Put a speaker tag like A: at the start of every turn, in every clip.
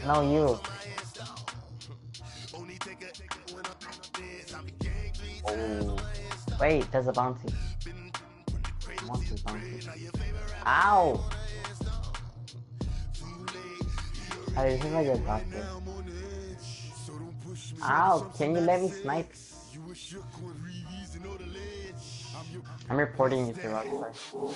A: No, you. Oh. Wait, there's a bounty. Monster bounty. Ow! I think I get got this. Ow, can you let me snipe? I'm reporting you to Rockstar.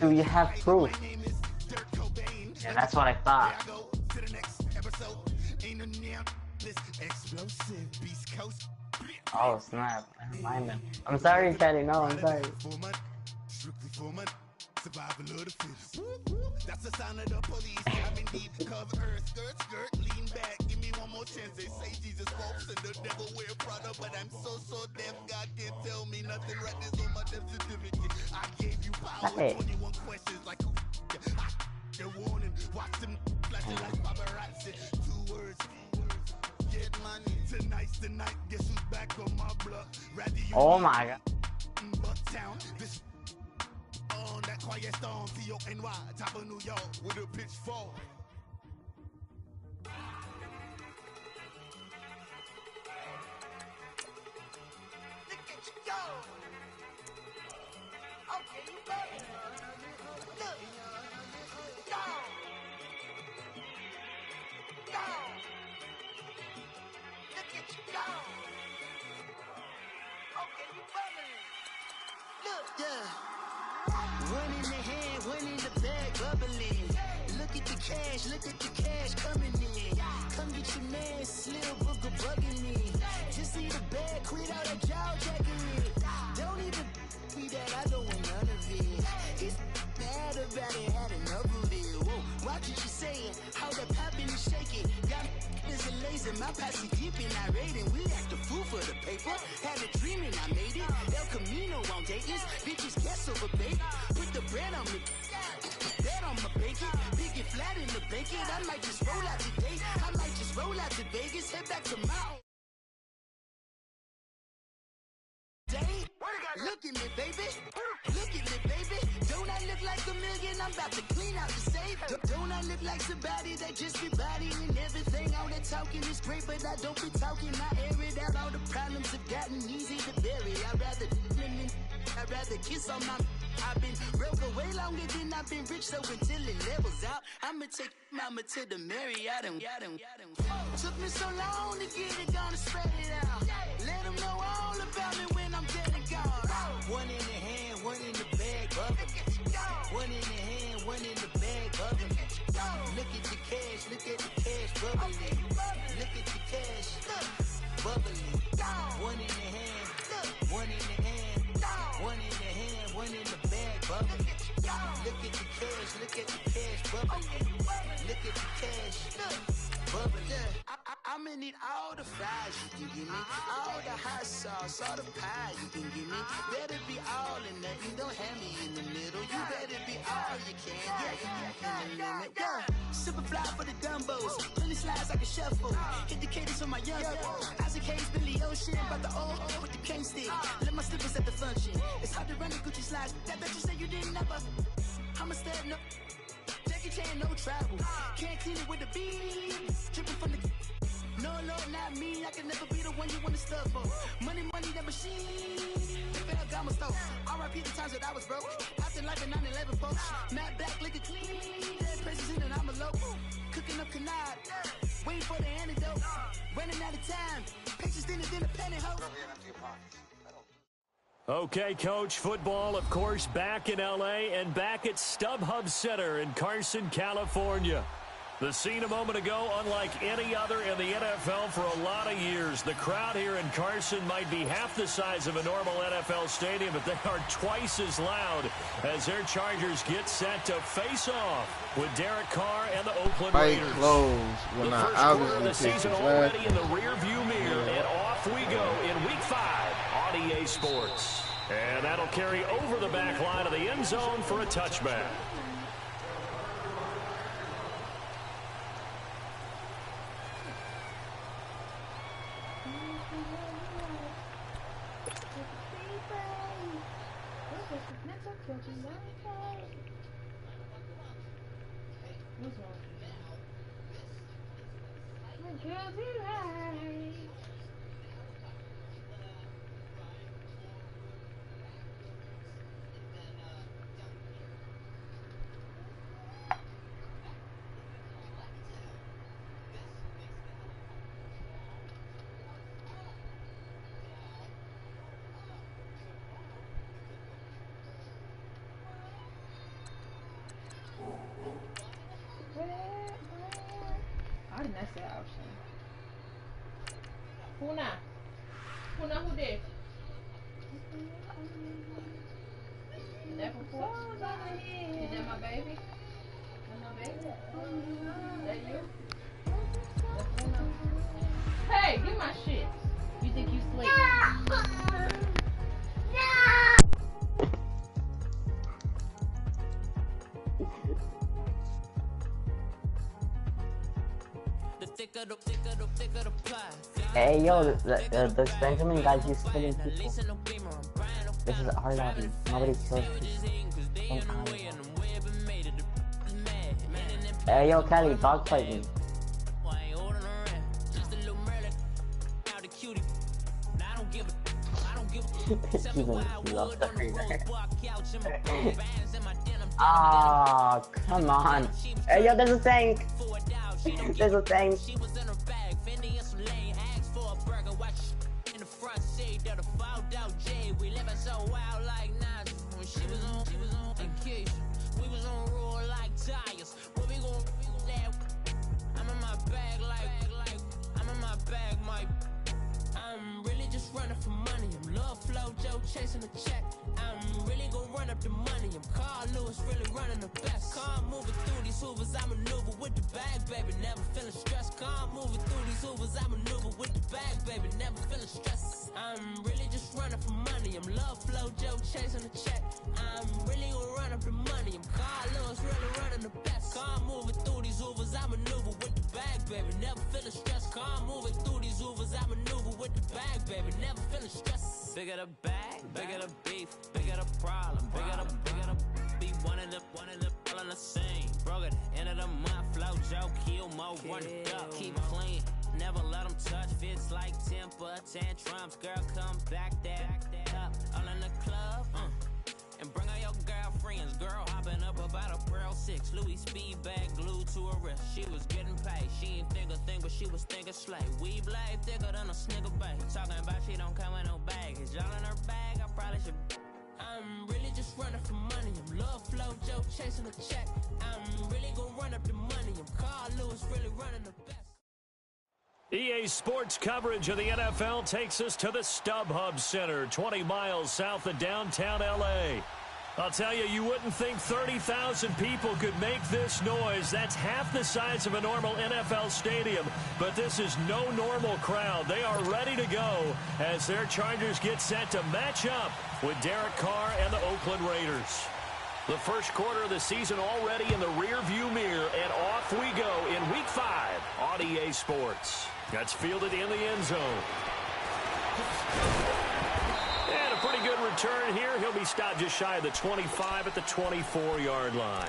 A: Do you have proof? Yeah, that's what I thought. Oh snap, never mind then. I'm sorry, Chatty, no, I'm sorry. Survival of the fittest. That's the sign of the police. I'm in deep cover, skirt, lean back. Give me one more chance. They say Jesus walks and the devil wear Prada, but I'm so deaf. God can't tell me nothing. Right this on my death certificate. I gave you power. 21 questions like the warning. Watch them flashing like paparazzi. 2 words. Get money. Tonight's the night. Guess who's back on my block? Oh my god. Bucktown. This on that quiet storm, C-O-N-Y, top of New York, with a pitchfork. Look at you go! Okay, you go! Look! Go! Go! Look at you go! Okay, you bubbling! Look, yeah! One in the hand, one in the bag, bubbling. Look at the cash coming in. Come get your man, Slim Booker bugging me. Just see the bag, quit all that jaw jackery. Don't even be that, I don't want none of it. It's bad about it, had enough of it. Whoa, watch what you saying, how that poppin' and shaking. Got is a laser, my posse deep and irate, and we act a fool for the paper. Had a dream and I made it. El Camino on Dayton's, bitches guess over baby. Put the bread on me, bet on my bacon. Big and flat in the bacon. I might just roll out today. I might just roll out to Vegas, head back to my own day. Look at me, baby. Look at me, baby. Don't I look like a million? I'm about to clean out the safe. Don't I look like somebody that just be bodying everything? All that talking is great, but I don't be talking. I air it out. All the problems have gotten easy to bury. I'd rather kiss on my. I've been broke way longer than I've been rich, so until it levels out, I'ma take mama to the Marriott and took me so long to get it, gonna spread it out. Let them know all about me when I'm dead and gone. One in the hand, one in the bag, bubbling. One in the hand, one in the bag, bubbling. Look at the cash, bubbling. Look at the cash, bubbling. One in the hand, one in the hand, one in the hand, one in the bag, bubbling. Look at the cash, bubbling. Look at the cash, bubbling. I'ma need all the fries you can give me, all the hot sauce, all the pie you can give me. Better be all in nothing, don't have me in the middle. You better be all you can, yeah. Super fly for the Dumbos, plenty slides like a shuffle. Hit the cadence on my young Isaac Hayes, Billy Ocean, about the old with the cane stick. Let my slippers at the function. It's hard to run the Gucci slides. That bet you say you didn't never. I'm a stud, no. Jackie Chan, no travel. Can't clean it with the beat. Dripping from the. No, not me. I can never be the one you want to stuff for. Money, that machine. The bell got my stove. R.I.P. the times that I was broke. After life in 9/11, folks. Matt back, liquor clean. Dead presses in and I'm a local. Cooking up canard. Waiting for the antidote. Running out of time. Pictures thinner than a pantyhose.
B: Okay, Coach, football, of course, back in L.A. and back at StubHub Center in Carson, California. The scene a moment ago, unlike any other in the NFL for a lot of years. The crowd here in Carson might be half the size of a normal NFL stadium, but they are twice as loud as their Chargers get set to face off with Derek Carr and the Oakland Raiders.
C: When
B: the first quarter of the season already in the rear-view mirror, and off we go in Week 5 on EA Sports. And that'll carry over the back line of the end zone for a touchback.
C: What's wrong? Guilty right. I didn't say option. Who now? Who now? Who did? Is that for Fort? Is that my baby? That my baby? That you? Hey, get my shit. You think you slick?
D: Hey yo, those Benjamin guys just killing people. This is our lobby. Nobody kills people. Hey yo, Kelly, dogfight me. Ah, oh, come on. Hey yo, there's a tank. There's a tank.
A: I'm really just running for money. I'm love flow, Joe chasing the check. I'm really gonna run up the money. I'm Carl Lewis, really running the best. Calm moving through these hoovers, I maneuver with the bag, baby. Never feeling stressed. Calm moving through these hoovers, I maneuver with the bag, baby. Never feeling stressed. I'm really just running for money. I'm love flow, Joe chasing the check. I'm really gonna run up the money. I'm Carl Lewis, really running the best. Calm moving through these hoovers, I maneuver with the bag, baby. Never feeling stressed. Calm moving through these hoovers, I maneuver with the bag, baby. Never feeling stressed. Bigger the bag, bigger the beef, bigger the problem, bigger the beef. One of the all in the same. Broke at the end of the month, flow, Joe, kill, mo, run it up, keep clean. Never let them touch, fits like temper tantrums. Girl, come back that up, all in the club, and bring all your girlfriends. Girl hopping up about a Pearl 6, Louis speed bag glued to her wrist. She was getting paid, she ain't think a thing, but she was thinking slay. We blade thicker than a snicker bag. Talking about she don't come with no baggage. Y'all in her bag, I probably should. I'm really just running for money. I'm love flow, Joe chasing the check. I'm really gonna run up the money. I'm Carl Lewis, really running the best.
B: EA Sports coverage of the NFL takes us to the StubHub Center, 20 miles south of downtown L.A. I'll tell you, you wouldn't think 30,000 people could make this noise. That's half the size of a normal NFL stadium, but this is no normal crowd. They are ready to go as their Chargers get set to match up with Derek Carr and the Oakland Raiders. The first quarter of the season already in the rearview mirror, and off we go in Week 5 on EA Sports. That's fielded in the end zone. And a pretty good return here. He'll be stopped just shy of the 25 at the 24-yard line.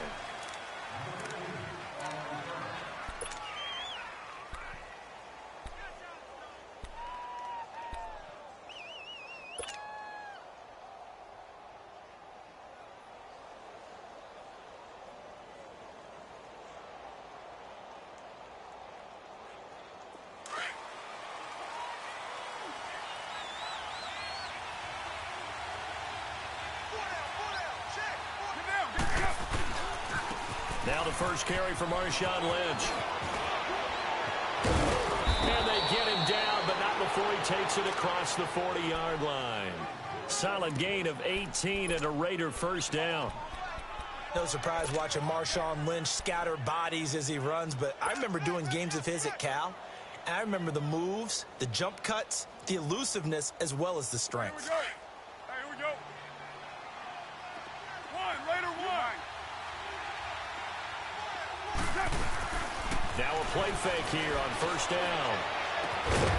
B: Now the first carry for Marshawn Lynch. And they get him down, but not before he takes it across the 40-yard line. Solid gain of 18 and a Raider first down.
E: No surprise watching Marshawn Lynch scatter bodies as he runs, but I remember doing games of his at Cal, and I remember the moves, the jump cuts, the elusiveness, as well as the strength.
F: Here we go. Raider one.
B: Now a play fake here on first down.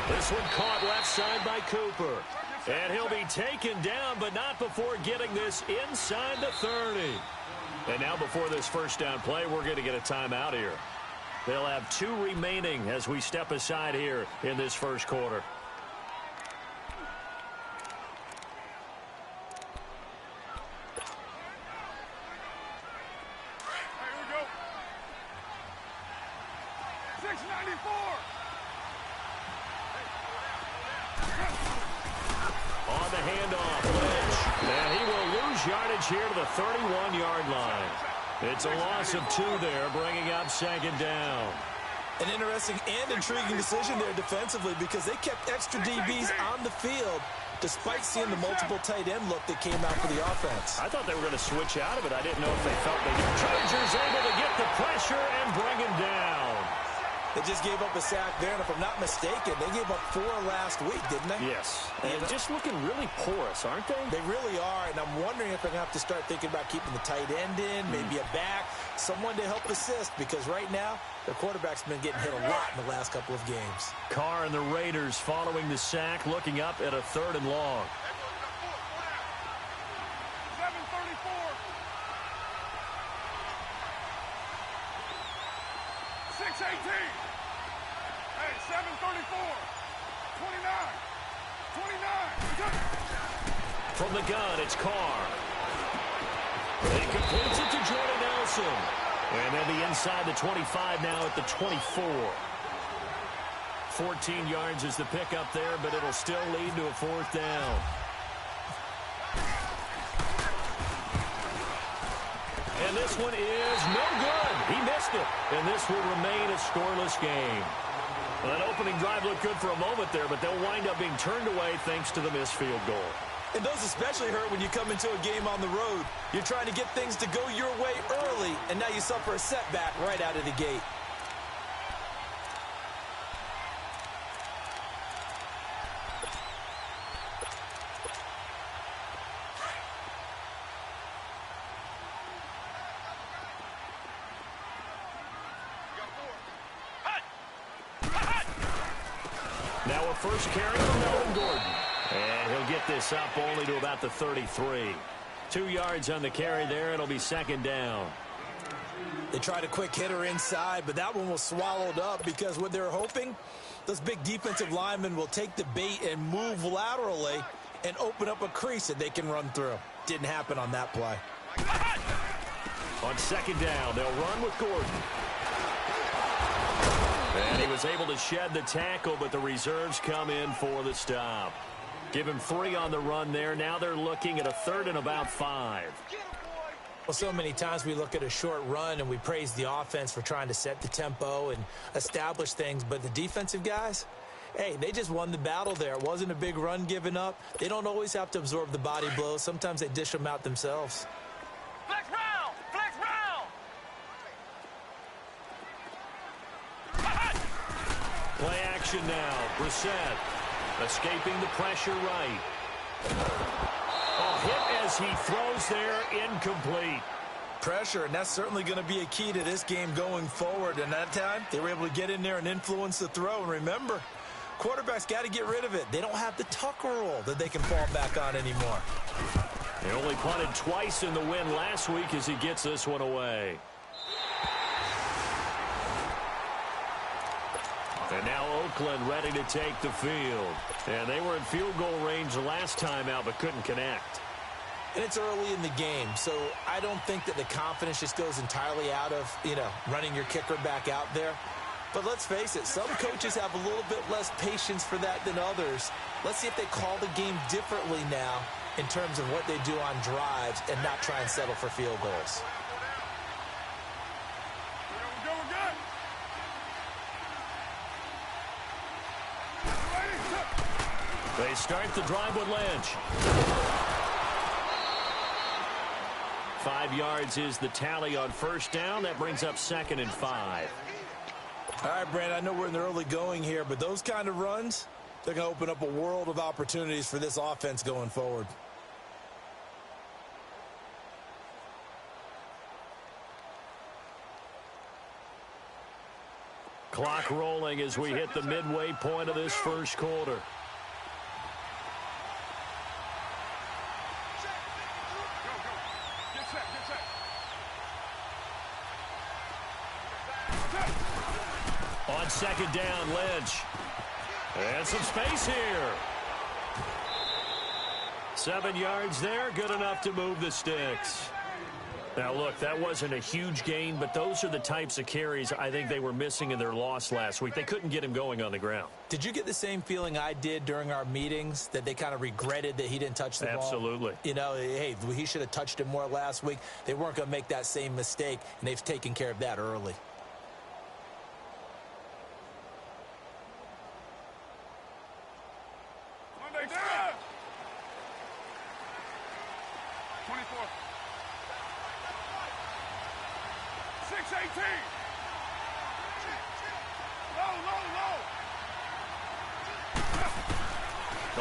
B: This one caught left side by Cooper. And he'll be taken down, but not before getting this inside the 30. And now before this first down play, we're going to get a timeout here. They'll have 2 remaining as we step aside here in this first quarter. On the handoff, Lynch. And he will lose yardage here to the 31-yard line. It's a loss of 2 there, bringing up second down.
E: An interesting and intriguing decision there defensively because they kept extra DBs on the field despite seeing the multiple tight end look that came out for the offense.
B: I thought they were going to switch out of it. I didn't know if they felt they did. Chargers able to get the pressure and bring him down.
E: They just gave up a sack there, and if I'm not mistaken, they gave up 4 last week, didn't they?
B: Yes. And just looking really porous, aren't they?
E: They really are, and I'm wondering if they're going to have to start thinking about keeping the tight end in, maybe a back, someone to help assist, because right now, their quarterback's been getting hit a lot in the last couple of games.
B: Carr and the Raiders following the sack, looking up at a 3rd and long.
F: 6-18. Hey, 7-34. 29.
B: From the gun, it's Carr. He completes it to Jordan Nelson. And then the inside the 25 now at the 24. 14 yards is the pickup there, but it'll still lead to a 4th down. And this one is no good. He missed it. And this will remain a scoreless game. Well, that opening drive looked good for a moment there, but they'll wind up being turned away thanks to the missed field goal.
E: And those especially hurt when you come into a game on the road. You're trying to get things to go your way early, and now you suffer a setback right out of the gate.
B: Now a first carry from Melvin Gordon. And he'll get this up only to about the 33. 2 yards on the carry there. It'll be second down.
E: They tried a quick hitter inside, but that one was swallowed up because what they're hoping, those big defensive linemen will take the bait and move laterally and open up a crease that they can run through. Didn't happen on that play.
B: On second down, they'll run with Gordon. And he was able to shed the tackle, but the reserves come in for the stop. Give him 3 on the run there. Now they're looking at a 3rd and about 5.
E: Well, so many times we look at a short run and we praise the offense for trying to set the tempo and establish things, but the defensive guys, hey, they just won the battle there. It wasn't a big run given up. They don't always have to absorb the body blows. Sometimes they dish them out themselves.
F: Flex round! Flex round!
B: Play action now. Brissett escaping the pressure right. A hit as he throws there, incomplete.
E: Pressure, and that's certainly going to be a key to this game going forward. And that time, they were able to get in there and influence the throw. And remember, quarterbacks got to get rid of it. They don't have the Tucker rule that they can fall back on anymore.
B: He only punted twice in the win last week as he gets this one away. And now Oakland ready to take the field. And they were in field goal range last time out, but couldn't connect.
E: And it's early in the game, so I don't think that the confidence just goes entirely out of, running your kicker back out there. But let's face it, some coaches have a little bit less patience for that than others. Let's see if they call the game differently now in terms of what they do on drives and not try and settle for field goals.
B: They start the drive with Lynch. 5 yards is the tally on first down. That brings up 2nd and 5.
E: All right, Brandon, I know we're in the early going here, but those kind of runs, they're going to open up a world of opportunities for this offense going forward.
B: Clock rolling as we hit the midway point of this first quarter. On second down, Lynch. And some space here. 7 yards there, good enough to move the sticks. Now, look, that wasn't a huge gain, but those are the types of carries I think they were missing in their loss last week. They couldn't get him going on the ground.
E: Did you get the same feeling I did during our meetings, that they kind of regretted that he didn't touch the ball?
B: Absolutely.
E: You know, hey, he should have touched it more last week. They weren't going to make that same mistake, and they've taken care of that early.
F: Monday down. 24. 6-18. Low.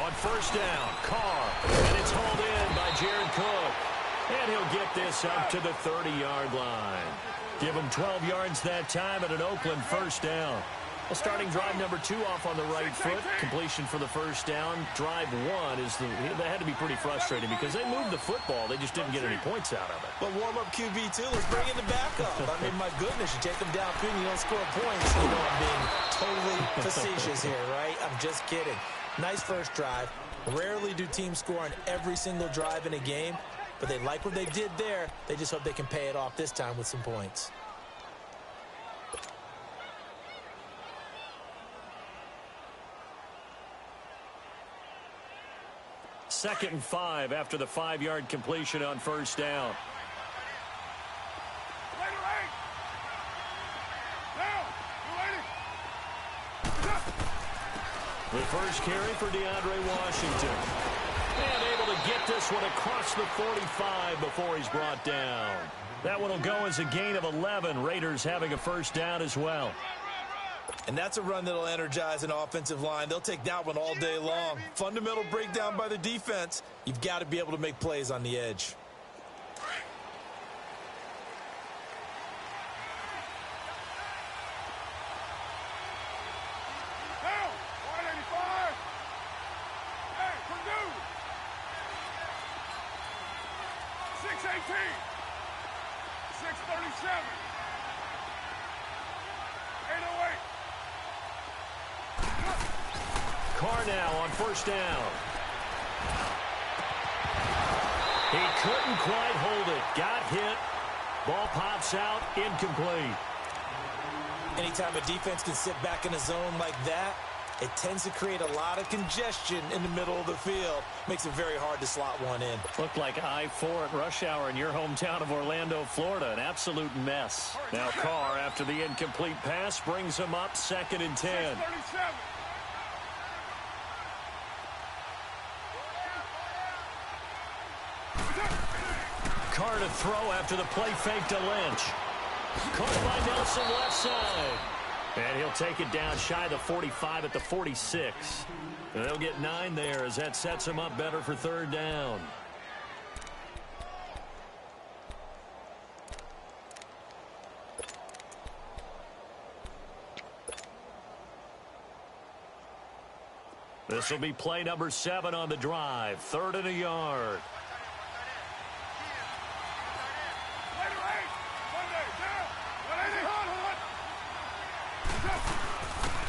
B: On first down, Carr, and it's hauled in by Jared Cook. And he'll get this up to the 30-yard line. Give him 12 yards that time at an Oakland first down. Well, starting drive number 2 off on the right foot. Completion for the first down. Drive 1 they had to be pretty frustrating because they moved the football. They just didn't get any points out of it.
E: But warm-up QB, too. Let's bring in the backup. I mean, my goodness, you take them downfield and you don't score points. You know I'm being totally facetious here, right? I'm just kidding. Nice first drive. Rarely do teams score on every single drive in a game, but they like what they did there. They just hope they can pay it off this time with some points.
B: Second and 5 after the 5-yard completion on first down. The first carry for DeAndre Washington. And able to get this one across the 45 before he's brought down. That one will go as a gain of 11. Raiders having a first down as well.
E: And that's a run that'll energize an offensive line. They'll take that one all day long. Fundamental breakdown by the defense. You've got to be able to make plays on the edge.
F: Down. 185. Hey, Purdue. 6-18. 6-37. 808.
B: Carr now on first down. He couldn't quite hold it. Got hit. Ball pops out. Incomplete.
E: Anytime a defense can sit back in a zone like that, it tends to create a lot of congestion in the middle of the field. Makes it very hard to slot one in.
B: Looked like I-4 at rush hour in your hometown of Orlando, Florida. An absolute mess. Now Carr, after the incomplete pass, brings him up 2nd and 10.
F: 37.
B: Carr to throw after the play fake to Lynch. Caught by Nelson left side. And he'll take it down shy of the 45 at the 46. And they'll get 9 there as that sets him up better for third down. This will be play number 7 on the drive. 3rd and a yard.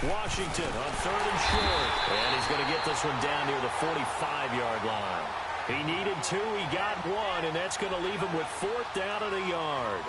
B: Washington on 3rd and short. And he's going to get this one down near the 45-yard line. He needed 2. He got 1, and that's going to leave him with 4th down and a yard.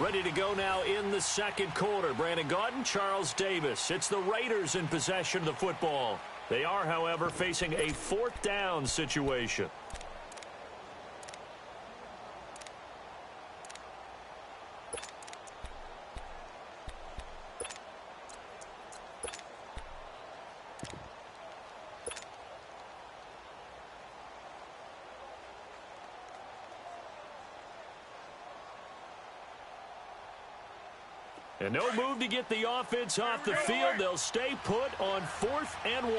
B: Ready to go now in the second quarter. Brandon Gaudin, Charles Davis. It's the Raiders in possession of the football. They are, however, facing a 4th down situation. And no move to get the offense off the field. They'll stay put on 4th and 1.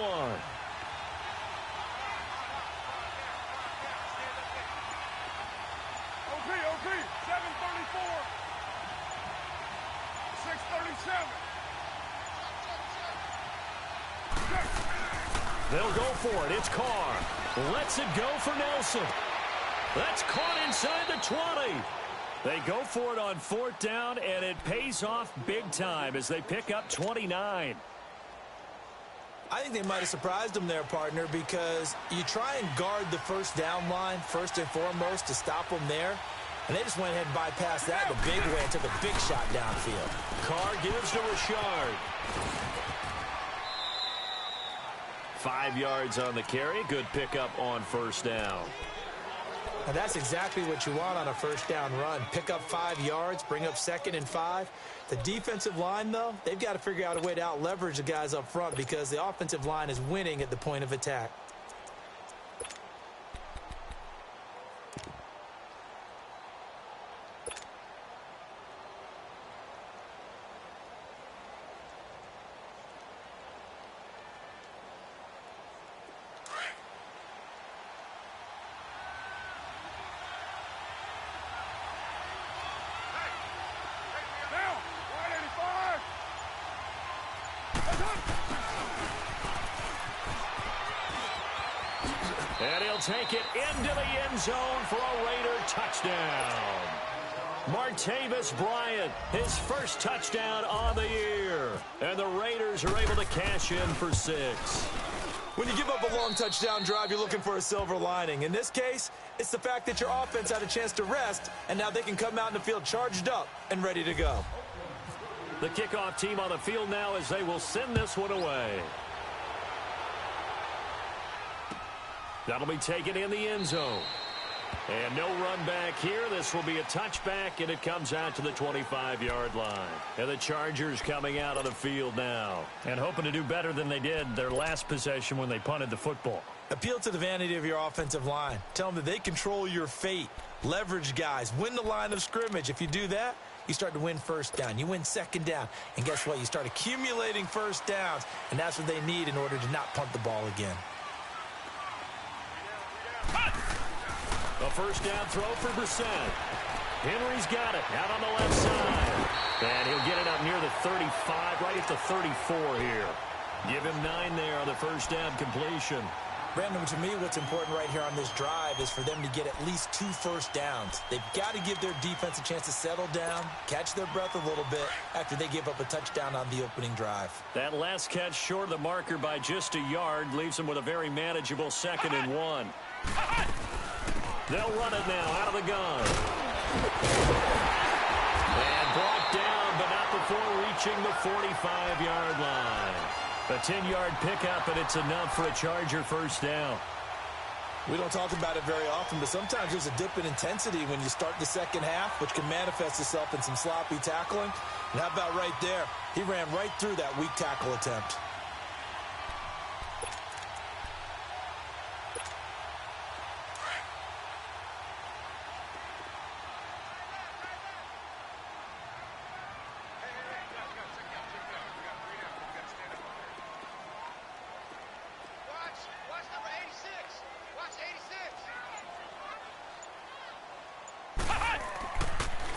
F: OP, 7:34. 6:37.
B: They'll go for it. It's Carr. Lets it go for Nelson. That's caught inside the 20. They go for it on 4th down, and it pays off big time as they pick up 29.
E: I think they might have surprised them there, partner, because you try and guard the first down line first and foremost to stop them there, and they just went ahead and bypassed that the big way and took a big shot downfield.
B: Carr gives to Richard. 5 yards on the carry. Good pickup on 1st down.
E: And that's exactly what you want on a first down run. Pick up 5 yards, bring up 2nd and 5. The defensive line, though, they've got to figure out a way to out-leverage the guys up front because the offensive line is winning at the point of attack.
B: And he'll take it into the end zone for a Raider touchdown. Martavis Bryant, his first touchdown on the year. And the Raiders are able to cash in for 6.
E: When you give up a long touchdown drive, you're looking for a silver lining. In this case, it's the fact that your offense had a chance to rest, and now they can come out in the field charged up and ready to go.
B: The kickoff team on the field now as they will send this one away. That'll be taken in the end zone. And no run back here. This will be a touchback, and it comes out to the 25-yard line. And the Chargers coming out on the field now and hoping to do better than they did their last possession when they punted the football.
E: Appeal to the vanity of your offensive line. Tell them that they control your fate. Leverage guys. Win the line of scrimmage. If you do that, you start to win first down. You win second down. And guess what? You start accumulating first downs, and that's what they need in order to not punt the ball again.
B: A first down throw for Brissett. Henry's got it out on the left side. And he'll get it up near the 35, right at the 34 here. Give him 9 there on the first down completion.
E: Brandon, to me, what's important right here on this drive is for them to get at least 2 first downs. They've got to give their defense a chance to settle down, catch their breath a little bit after they give up a touchdown on the opening drive.
B: That last catch short of the marker by just a yard leaves them with a very manageable 2nd and 1. They'll run it now out of the gun. And brought down, but not before reaching the 45-yard line. A 10-yard pickup, and it's enough for a Charger first down.
E: We don't talk about it very often, but sometimes there's a dip in intensity when you start the second half, which can manifest itself in some sloppy tackling. And how about right there? He ran right through that weak tackle attempt.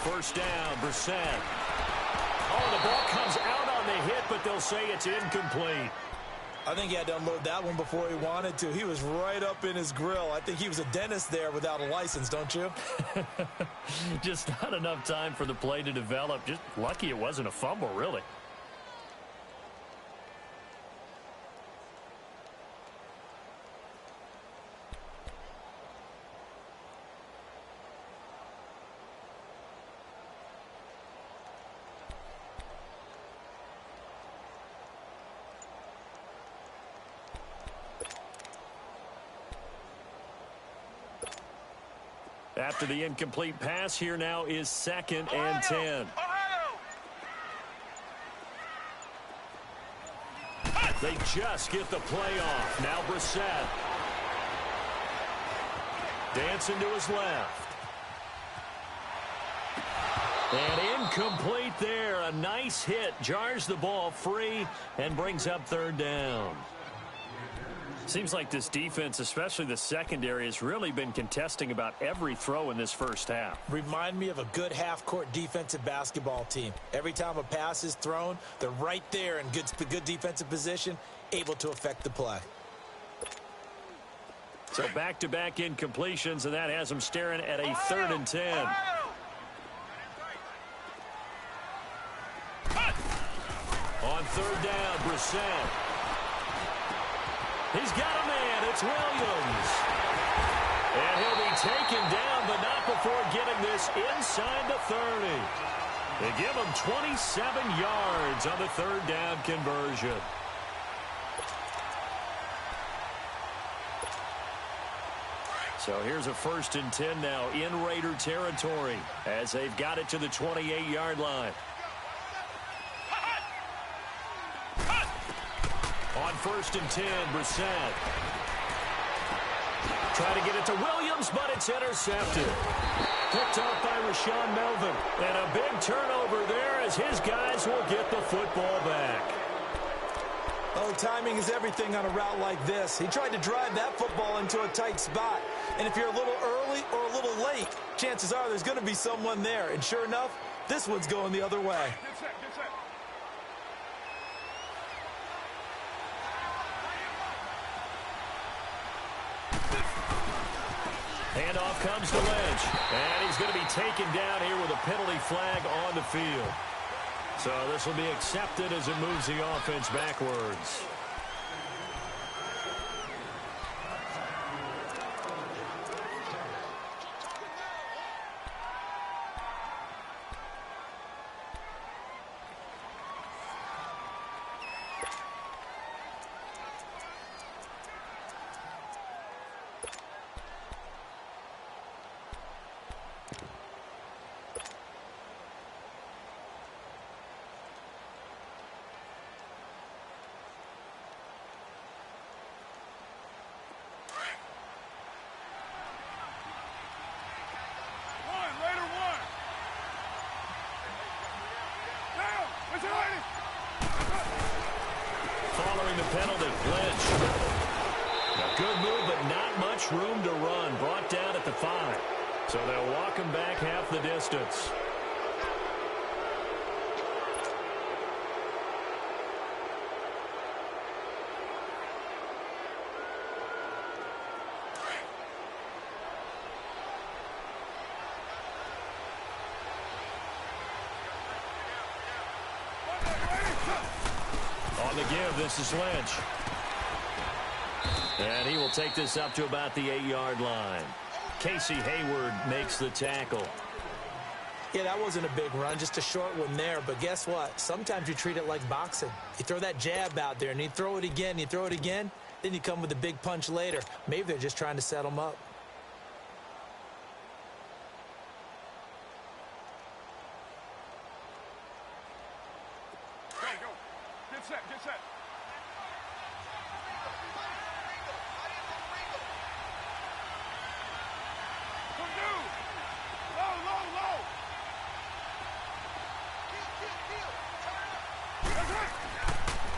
B: First down, Brissett. Oh, the ball comes out on the hit, but they'll say it's incomplete.
E: I think he had to unload that one before he wanted to. He was right up in his grill. I think he was a dentist there without a license, don't you?
B: Just not enough time for the play to develop. Just lucky it wasn't a fumble, really. After the incomplete pass, here now is 2nd and 10. They just get the play off. Now Brissett. Dancing to his left. And incomplete there. there. A nice hit jars the ball free and brings up third down. Seems like this defense, especially the secondary, has really been contesting about every throw in this first half.
E: Remind me of a good half-court defensive basketball team. Every time a pass is thrown, they're right there in good defensive position, able to affect the play.
B: So back-to-back incompletions, and that has them staring at a 3rd and 10. On 3rd down, Brissett. He's got a man. It's Williams. And he'll be taken down, but not before getting this inside the 30. They give him 27 yards on the 3rd down conversion. So here's a 1st and 10 now in Raider territory as they've got it to the 28-yard line. On 1st and 10, Brissett. Try to get it to Williams, but it's intercepted. Picked off by Rashawn Melvin. And a big turnover there as his guys will get the football back.
E: Oh, timing is everything on a route like this. He tried to drive that football into a tight spot. And if you're a little early or a little late, chances are there's going to be someone there. And sure enough, this one's going the other way.
F: Get set, get set.
B: Handoff comes to Lynch. And he's going to be taken down here with a penalty flag on the field. So this will be accepted as it moves the offense backwards. Following the penalty, Lynch. A good move, but not much room to run. Brought down at the 5. So they'll walk him back half the distance. On the give, this is Lynch. And he will take this up to about the 8-yard line. Casey Hayward makes the tackle.
E: Yeah, that wasn't a big run, just a short one there. But guess what? Sometimes you treat it like boxing. You throw that jab out there, and you throw it again, you throw it again, then you come with a big punch later. Maybe they're just trying to set him up.
F: Go, go. Get set, get set.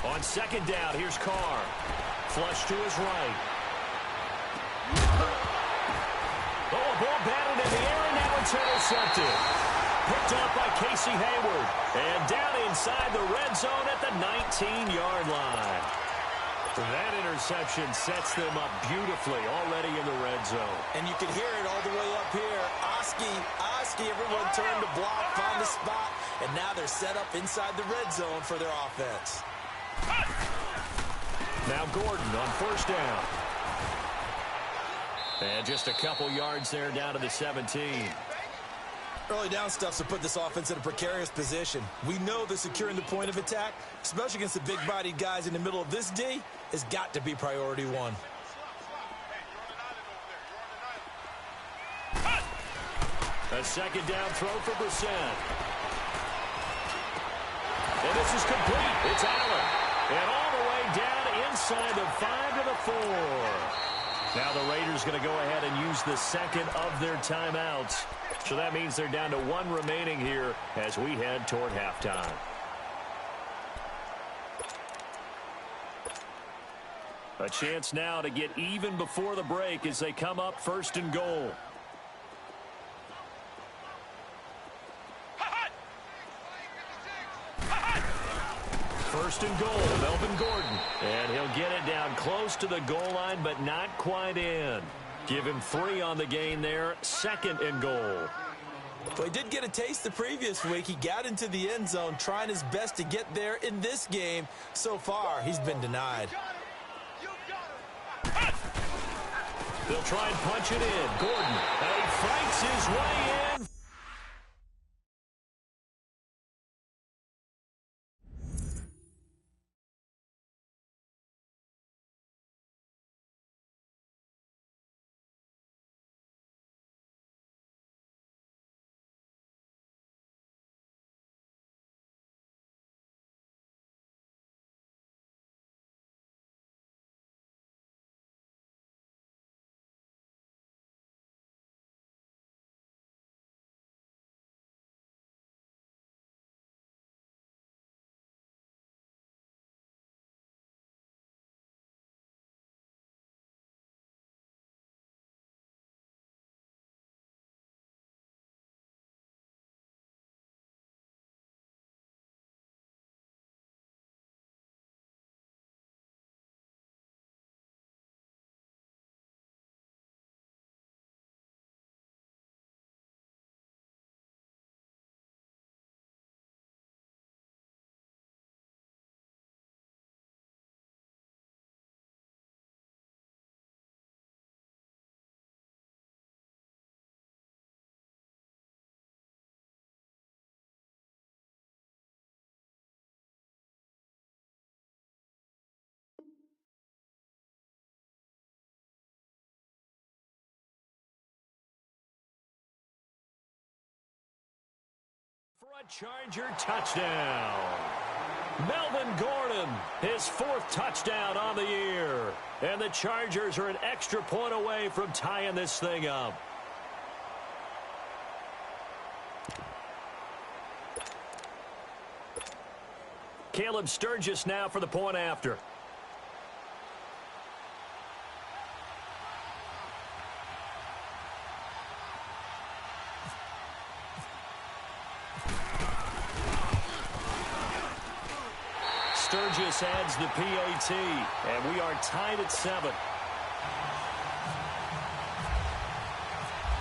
B: On 2nd down, here's Carr. Flush to his right. Oh, a ball batted in the air, and now it's intercepted. Picked up by Casey Hayward. And down inside the red zone at the 19-yard line. That interception sets them up beautifully already in the red zone.
E: And you can hear it all the way up here. Oski, everyone turned to block, found the spot, and now they're set up inside the red zone for their offense.
B: Now Gordon on 1st down. And just a couple yards there down to the 17.
E: Early down stuff's to put this offense in a precarious position. We know that securing the point of attack, especially against the big-bodied guys in the middle of this D, has got to be priority one.
B: A 2nd down throw for Brissett. And this is complete. It's Allen. And all the way down inside the 5 to the 4. Now the Raiders going to go ahead and use the second of their timeouts. So that means they're down to 1 remaining here as we head toward halftime. A chance now to get even before the break as they come up 1st and goal. First and goal, Melvin Gordon. And he'll get it down close to the goal line, but not quite in. Give him 3 on the gain there. 2nd and goal.
E: Well, he did get a taste the previous week. He got into the end zone, trying his best to get there in this game. So far, he's been denied.
B: They'll try and punch it in. Gordon, and he fights his way in. For a Charger touchdown. Melvin Gordon, his 4th touchdown on the year. And the Chargers are an extra point away from tying this thing up. Caleb Sturgis now for the point after. Sturgis adds the PAT, and we are tied at 7.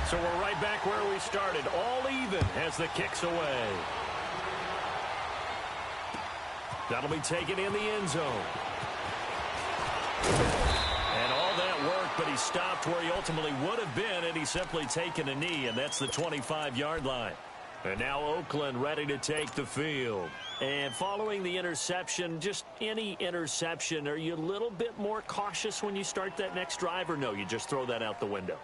B: So we're right back where we started, all even as the kick's away. That'll be taken in the end zone. And all that work, but he stopped where he ultimately would have been, and he's simply taken a knee, and that's the 25-yard line. And now Oakland ready to take the field. And following the interception, just any interception, are you a little bit more cautious when you start that next drive, or no, you just throw that out the window?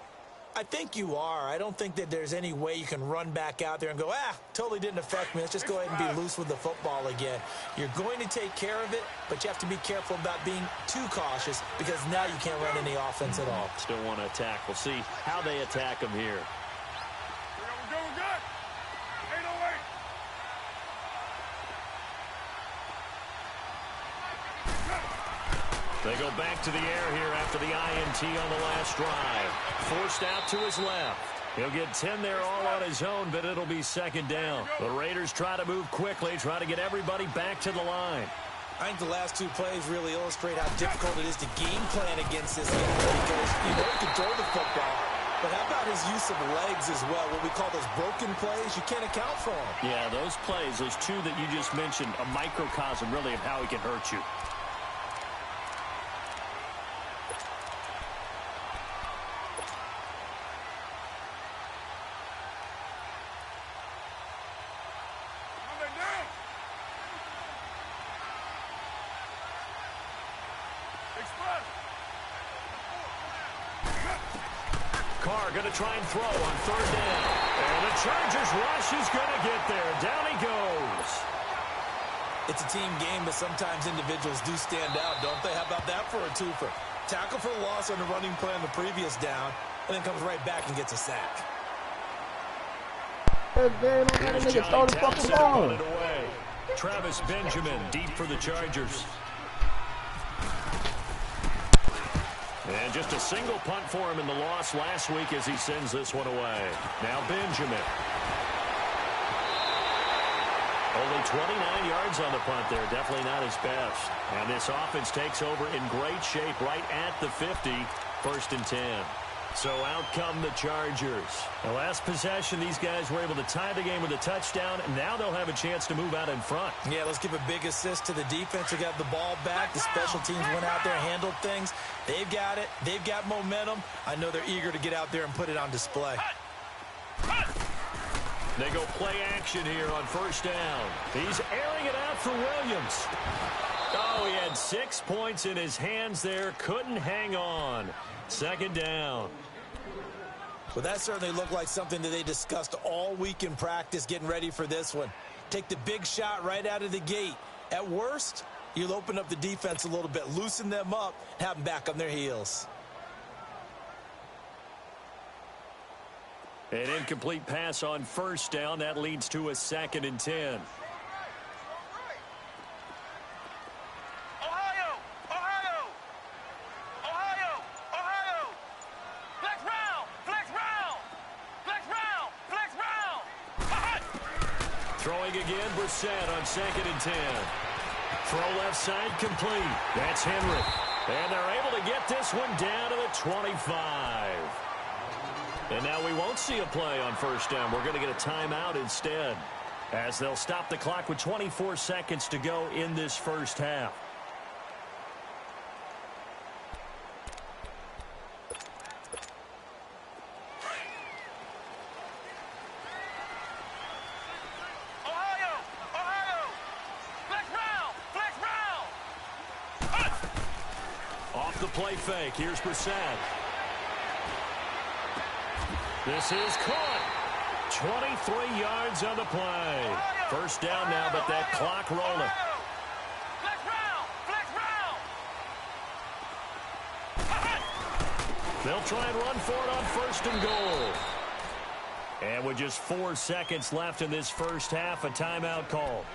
E: I think you are. I don't think that there's any way you can run back out there and go, totally didn't affect me. Let's just go ahead and be loose with the football again. You're going to take care of it, but you have to be careful about being too cautious because now you can't run any offense at all.
B: Still want to attack. We'll see how they attack him here.
F: We're going good. 808.
B: They go back to the air here after the INT on the last drive. Forced out to his left. He'll get 10 there all on his own, but it'll be 2nd down. The Raiders try to move quickly, try to get everybody back to the line.
E: I think the last 2 plays really illustrate how difficult it is to game plan against this guy because you know he can throw the football, but how about his use of legs as well? What we call those broken plays, you can't account for them.
B: Yeah, those plays, those 2 that you just mentioned, a microcosm really of how he can hurt you. Carr going to try and throw on 3rd down. And the Chargers rush is going to get there. Down he goes.
E: It's a team game, but sometimes individuals do stand out, don't they? How about that for a twofer? Tackle for the loss on the running play on the previous down, and then comes right back and gets a sack.
B: Here's Johnny Townsend to run it away. Travis Benjamin deep for the Chargers. And just a single punt for him in the loss last week as he sends this one away. Now Benjamin. Only 29 yards on the punt there. Definitely not his best. And this offense takes over in great shape right at the 50. 1st and 10. So out come the Chargers. The last possession, these guys were able to tie the game with a touchdown, and now they'll have a chance to move out in front.
E: Yeah, let's give a big assist to the defense. They got the ball back. The special teams went out there, handled things. They've got it. They've got momentum. I know they're eager to get out there and put it on display.
B: They go play action here on 1st down. He's airing it out for Williams. Oh, he had 6 points in his hands there. Couldn't hang on. 2nd down.
E: Well, that certainly looked like something that they discussed all week in practice getting ready for this one. Take the big shot right out of the gate. At worst, you'll open up the defense a little bit, loosen them up, have them back on their heels.
B: An incomplete pass on 1st down. That leads to a 2nd and 10. Throwing again, Brissett on 2nd and 10. Throw left side complete. That's Henry. And they're able to get this one down to the 25. And now we won't see a play on 1st down. We're going to get a timeout instead, as they'll stop the clock with 24 seconds to go in this 1st half. Off the play fake. Here's Brissett. This is caught. 23 yards on the play. 1st down now, but that clock rolling. They'll try and run for it on 1st and goal. And with just 4 seconds left in this 1st half, a timeout call.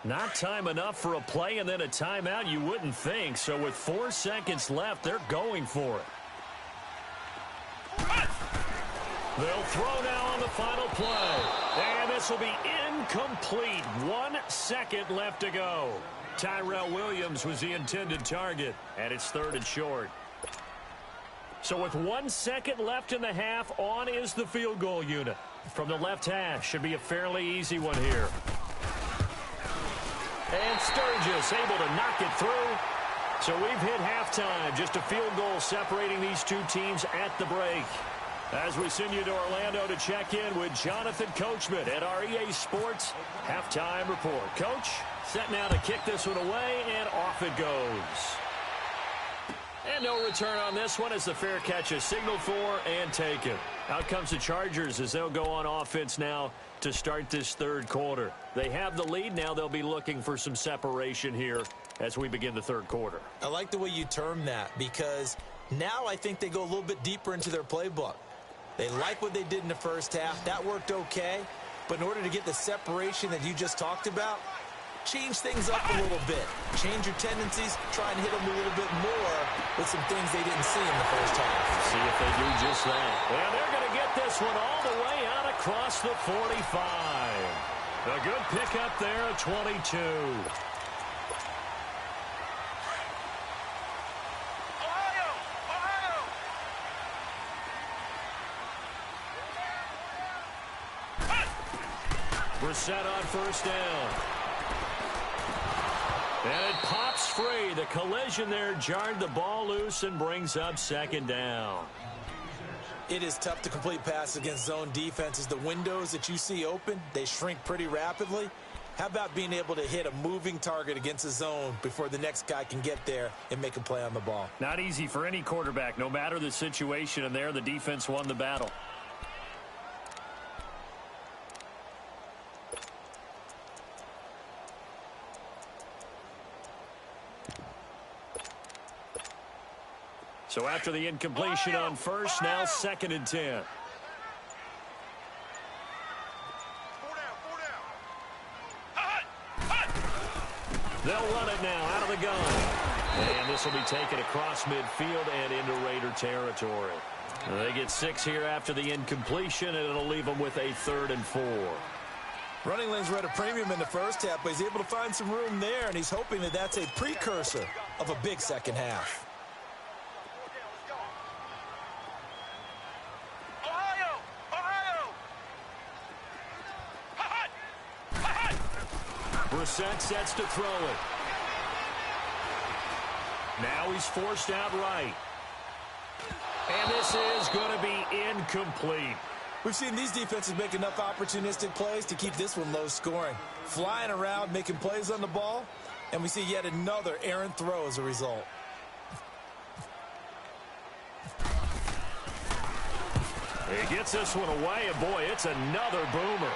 B: Not time enough for a play and then a timeout, you wouldn't think. So with 4 seconds left, they're going for it. They'll throw now on the final play. And this will be incomplete. 1 second left to go. Tyrell Williams was the intended target, and it's 3rd and short. So with 1 second left in the half, on is the field goal unit. From the left hash, should be a fairly easy one here. And Sturgis able to knock it through. So we've hit halftime. Just a field goal separating these two teams at the break. As we send you to Orlando to check in with Jonathan Coachman at our EA Sports Halftime Report. Coach, set now to kick this one away, and off it goes. And no return on this one as the fair catch is signaled for and taken. Out comes the Chargers as they'll go on offense now to start this 3rd quarter. They have the lead. Now they'll be looking for some separation here as we begin the 3rd quarter.
E: I like the way you term that, because now I think they go a little bit deeper into their playbook. They like what they did in the 1st half. That worked okay. But in order to get the separation that you just talked about, change things up a little bit. Change your tendencies. Try and hit them a little bit more with some things they didn't see in the 1st half.
B: See if they do just that. And they're going to get this one all the way out across the 45. A good pickup there at 22. Brissett on 1st down. And it pops free. The collision there jarred the ball loose and brings up 2nd down.
E: It is tough to complete passes against zone defenses. The windows that you see open, they shrink pretty rapidly. How about being able to hit a moving target against a zone before the next guy can get there and make a play on the ball?
B: Not easy for any quarterback, no matter the situation, and there the defense won the battle. So after the incompletion on first, now 2nd and 10. They'll run it now out of the gun. And this will be taken across midfield and into Raider territory. They get 6 here after the incompletion, and it'll leave them with a 3rd and 4.
E: Running lanes were at a premium in the first half, but he's able to find some room there, and he's hoping that that's a precursor of a big second half.
B: Brissett sets to throw it. Now he's forced out right. And this is going to be incomplete.
E: We've seen these defenses make enough opportunistic plays to keep this one low scoring. Flying around, making plays on the ball, and we see yet another errant throw as a result.
B: He gets this one away, and boy, it's another boomer.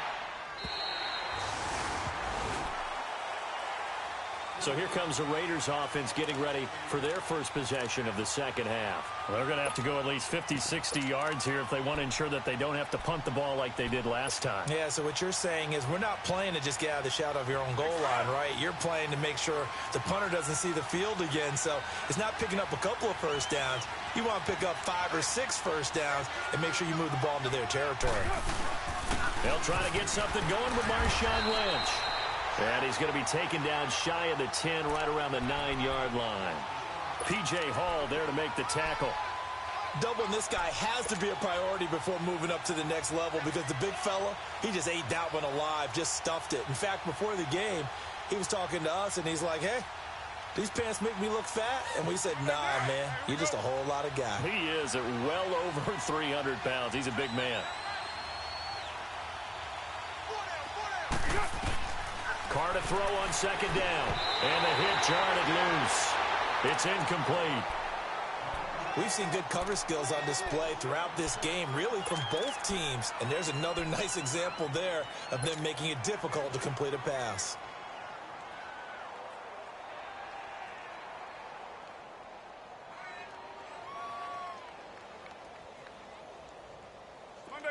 B: So here comes the Raiders offense getting ready for their first possession of the second half. They're going to have to go at least 50, 60 yards here if they want to ensure that they don't have to punt the ball like they did last time.
E: Yeah, so what you're saying is we're not playing to just get out of the shadow of your own goal line, right? You're playing to make sure the punter doesn't see the field again. So it's not picking up a couple of first downs. You want to pick up 5 or 6 first downs and make sure you move the ball into their territory.
B: They'll try to get something going with Marshawn Lynch. And he's going to be taken down shy of the 10, right around the 9-yard line. P.J. Hall there to make the tackle.
E: Doubling this guy has to be a priority before moving up to the next level because the big fella, he just ate that one alive, just stuffed it. In fact, before the game, he was talking to us, and he's like, hey, these pants make me look fat? And we said, nah, man, you're just a whole lot of guy.
B: He is at well over 300 pounds. He's a big man. Carr to throw on second down. And the hit jarred it loose. It's incomplete.
E: We've seen good cover skills on display throughout this game, really from both teams. And there's another nice example there of them making it difficult to complete a pass.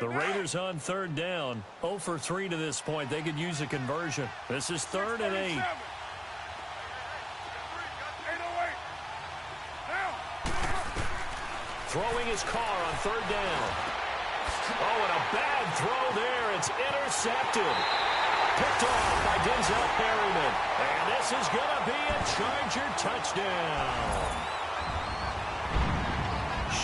B: The Raiders on third down. 0 for 3 to this point. They could use a conversion. This is 3rd and 8. Throwing his Carr on third down. Oh, and a bad throw there. It's intercepted. Picked off by Denzel Perryman. And this is going to be a Charger touchdown.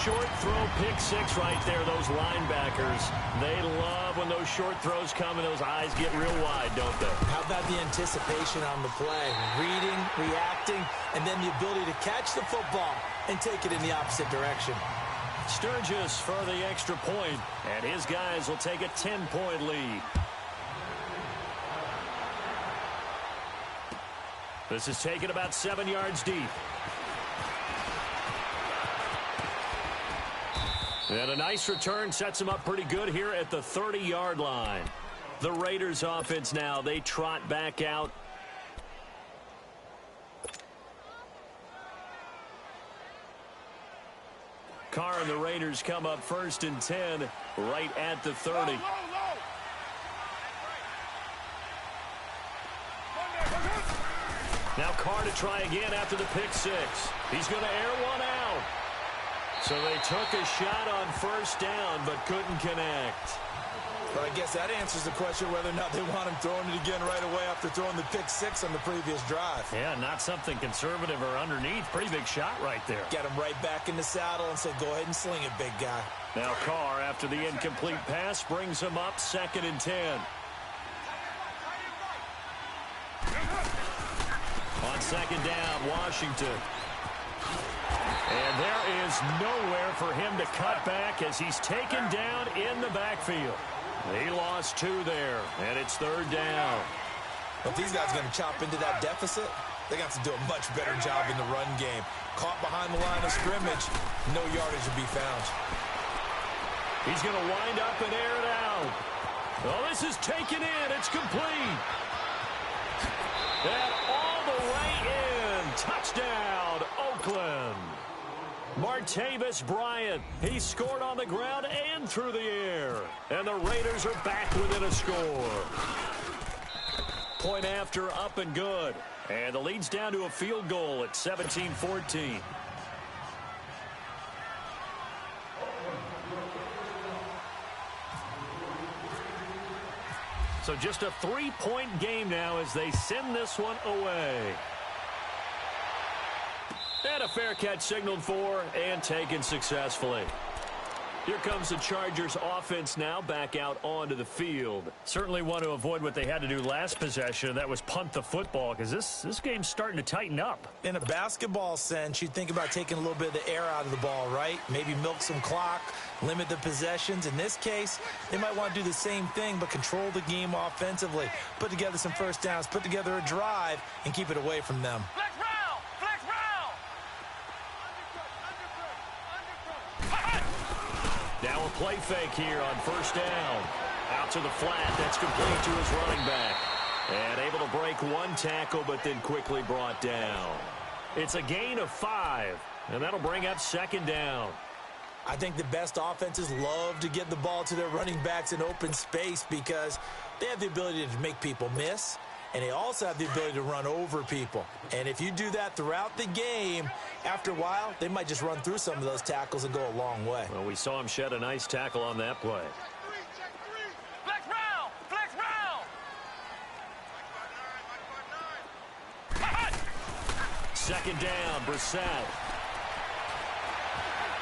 B: Short throw, pick 6 right there. Those linebackers, they love when those short throws come and those eyes get real wide, don't they?
E: How about the anticipation on the play? Reading, reacting, and then the ability to catch the football and take it in the opposite direction.
B: Sturgis for the extra point, and his guys will take a 10-point lead. This is taken about 7 yards deep. And a nice return sets him up pretty good here at the 30-yard line. The Raiders offense now, they trot back out. Carr and the Raiders come up 1st and 10 right at the 30. Now Carr to try again after the pick 6. He's going to air one out. So they took a shot on 1st down but couldn't connect.
E: But I guess that answers the question whether or not they want him throwing it again right away after throwing the pick 6 on the previous drive.
B: Yeah, not something conservative or underneath. Pretty big shot right there.
E: Get him right back in the saddle and said, go ahead and sling it, big guy.
B: Now Carr, after the incomplete pass, brings him up 2nd and 10. On 2nd down, Washington. And there is nowhere for him to cut back as he's taken down in the backfield. He lost 2 there, and it's 3rd down.
E: If these guys are going to chop into that deficit, they got to do a much better job in the run game. Caught behind the line of scrimmage, no yardage will be found.
B: He's going to wind up and air it out. Oh, this is taken in. It's complete. And all the way in. Touchdown, Oakland. Martavis Bryant. He scored on the ground and through the air. And the Raiders are back within a score. Point after, up and good. And the lead's down to a field goal at 17-14. So just a 3-point game now as they send this one away. And a fair catch signaled for and taken successfully. Here comes the Chargers offense now back out onto the field. Certainly want to avoid what they had to do last possession. That was punt the football because this game's starting to tighten up.
E: In a basketball sense, you think about taking a little bit of the air out of the ball, right? Maybe milk some clock, limit the possessions. In this case, they might want to do the same thing but control the game offensively. Put together some first downs, put together a drive, and keep it away from them.
B: Now a play fake here on first down. Out to the flat. That's complete to his running back. And able to break one tackle, but then quickly brought down. It's a gain of 5, and that'll bring up second down.
E: I think the best offenses love to get the ball to their running backs in open space because they have the ability to make people miss, and they also have the ability to run over people. And if you do that throughout the game, after a while, they might just run through some of those tackles and go a long way.
B: Well, we saw him shed a nice tackle on that play.
F: Flex round! Flex round!
B: Second down, Brissett.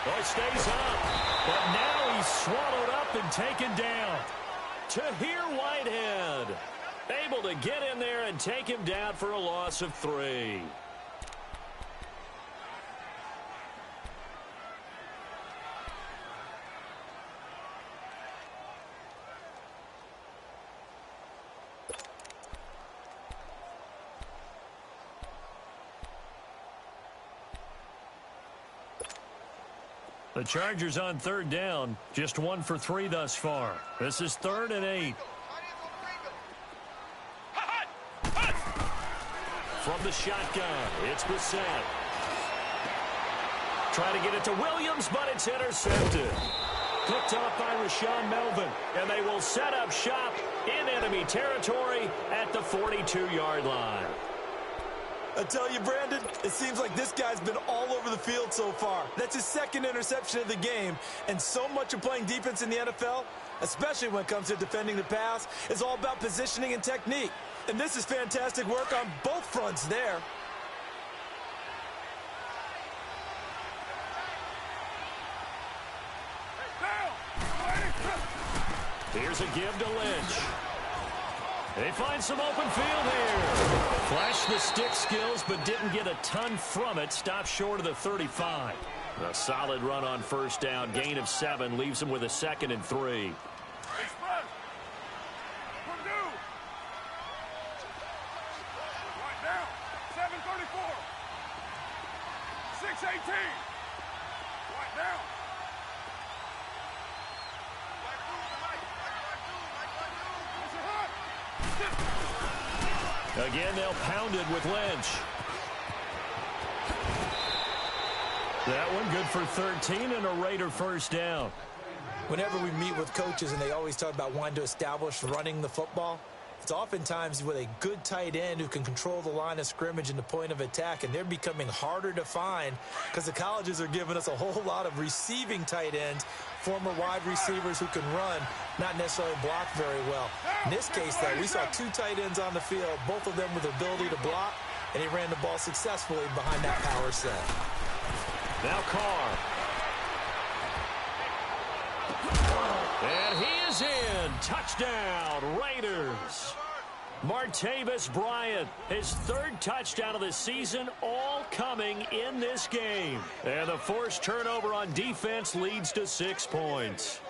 B: Oh, he stays up. But now he's swallowed up and taken down. Tahir Whitehead able to get in there and take him down for a loss of 3. The Chargers on third down, just 1 for 3 thus far. This is 3rd and 8. From the shotgun, it's Brissett. Trying to get it to Williams, but it's intercepted. Picked off by Rashawn Melvin, and they will set up shop in enemy territory at the 42-yard line.
E: I tell you, Brandon, it seems like this guy's been all over the field so far. That's his 2nd interception of the game, and so much of playing defense in the NFL, especially when it comes to defending the pass, is all about positioning and technique. And this is fantastic work on both fronts there.
B: Here's a give to Lynch. They find some open field here. Flashed the stick skills, but didn't get a ton from it. Stopped short of the 35. A solid run on first down. Gain of 7 leaves them with a 2nd and 3.
F: Right now, 7:34. 6:18. Right now.
B: Again, they'll pound it with Lynch. That one good for 13 and a Raider first down.
E: Whenever we meet with coaches and they always talk about wanting to establish running the football, it's oftentimes with a good tight end who can control the line of scrimmage and the point of attack, and they're becoming harder to find because the colleges are giving us a whole lot of receiving tight ends, former wide receivers who can run, not necessarily block very well. In this case, though, we saw 2 tight ends on the field, both of them with the ability to block, and he ran the ball successfully behind that power set.
B: Now Carr. And he is in. Touchdown, Raiders. Martavis Bryant, his 3rd touchdown of the season, all coming in this game. And the forced turnover on defense leads to 6 points.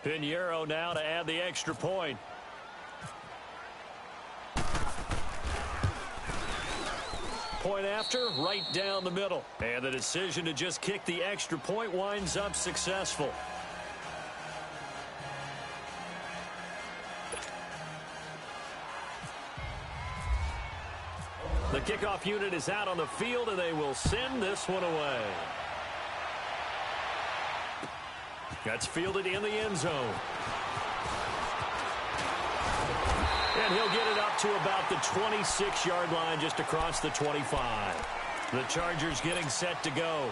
B: Pinheiro now to add the extra point. Point after, right down the middle. And the decision to just kick the extra point winds up successful. The kickoff unit is out on the field, and they will send this one away. That's fielded in the end zone. And he'll get it up to about the 26-yard line, just across the 25. The Chargers getting set to go.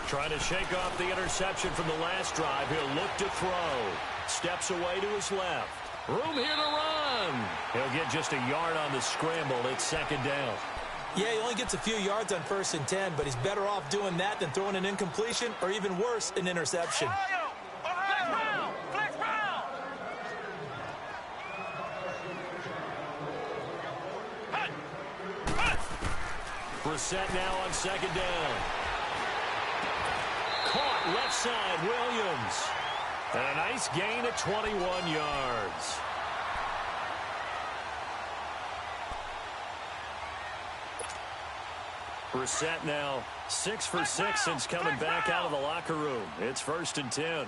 B: Trying to shake off the interception from the last drive. He'll look to throw. Steps away to his left. Room here to run. He'll get just a yard on the scramble. It's second down.
E: Yeah, he only gets a few yards on 1st and 10, but he's better off doing that than throwing an incompletion or even worse, an interception.
B: Brissett now on second down. Caught left side, Williams. And a nice gain at 21 yards. Brissett now 6 for 6 since coming back out of the locker room. It's 1st and 10.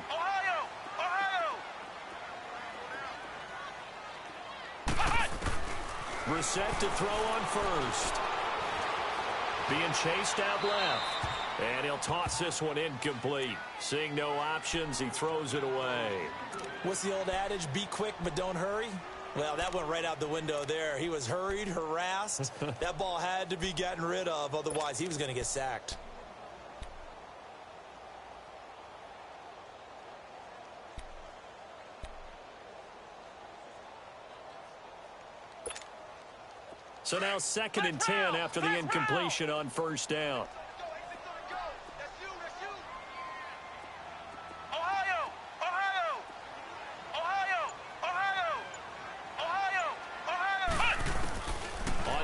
B: Brissett to throw on first. Being chased out left. And he'll toss this one incomplete. Seeing no options, he throws it away.
E: What's the old adage? Be quick, but don't hurry? Well, that went right out the window there. He was hurried, harassed. That ball had to be gotten rid of. Otherwise, he was going to get sacked.
B: So now 2nd and 10 after the incompletion on 1st down.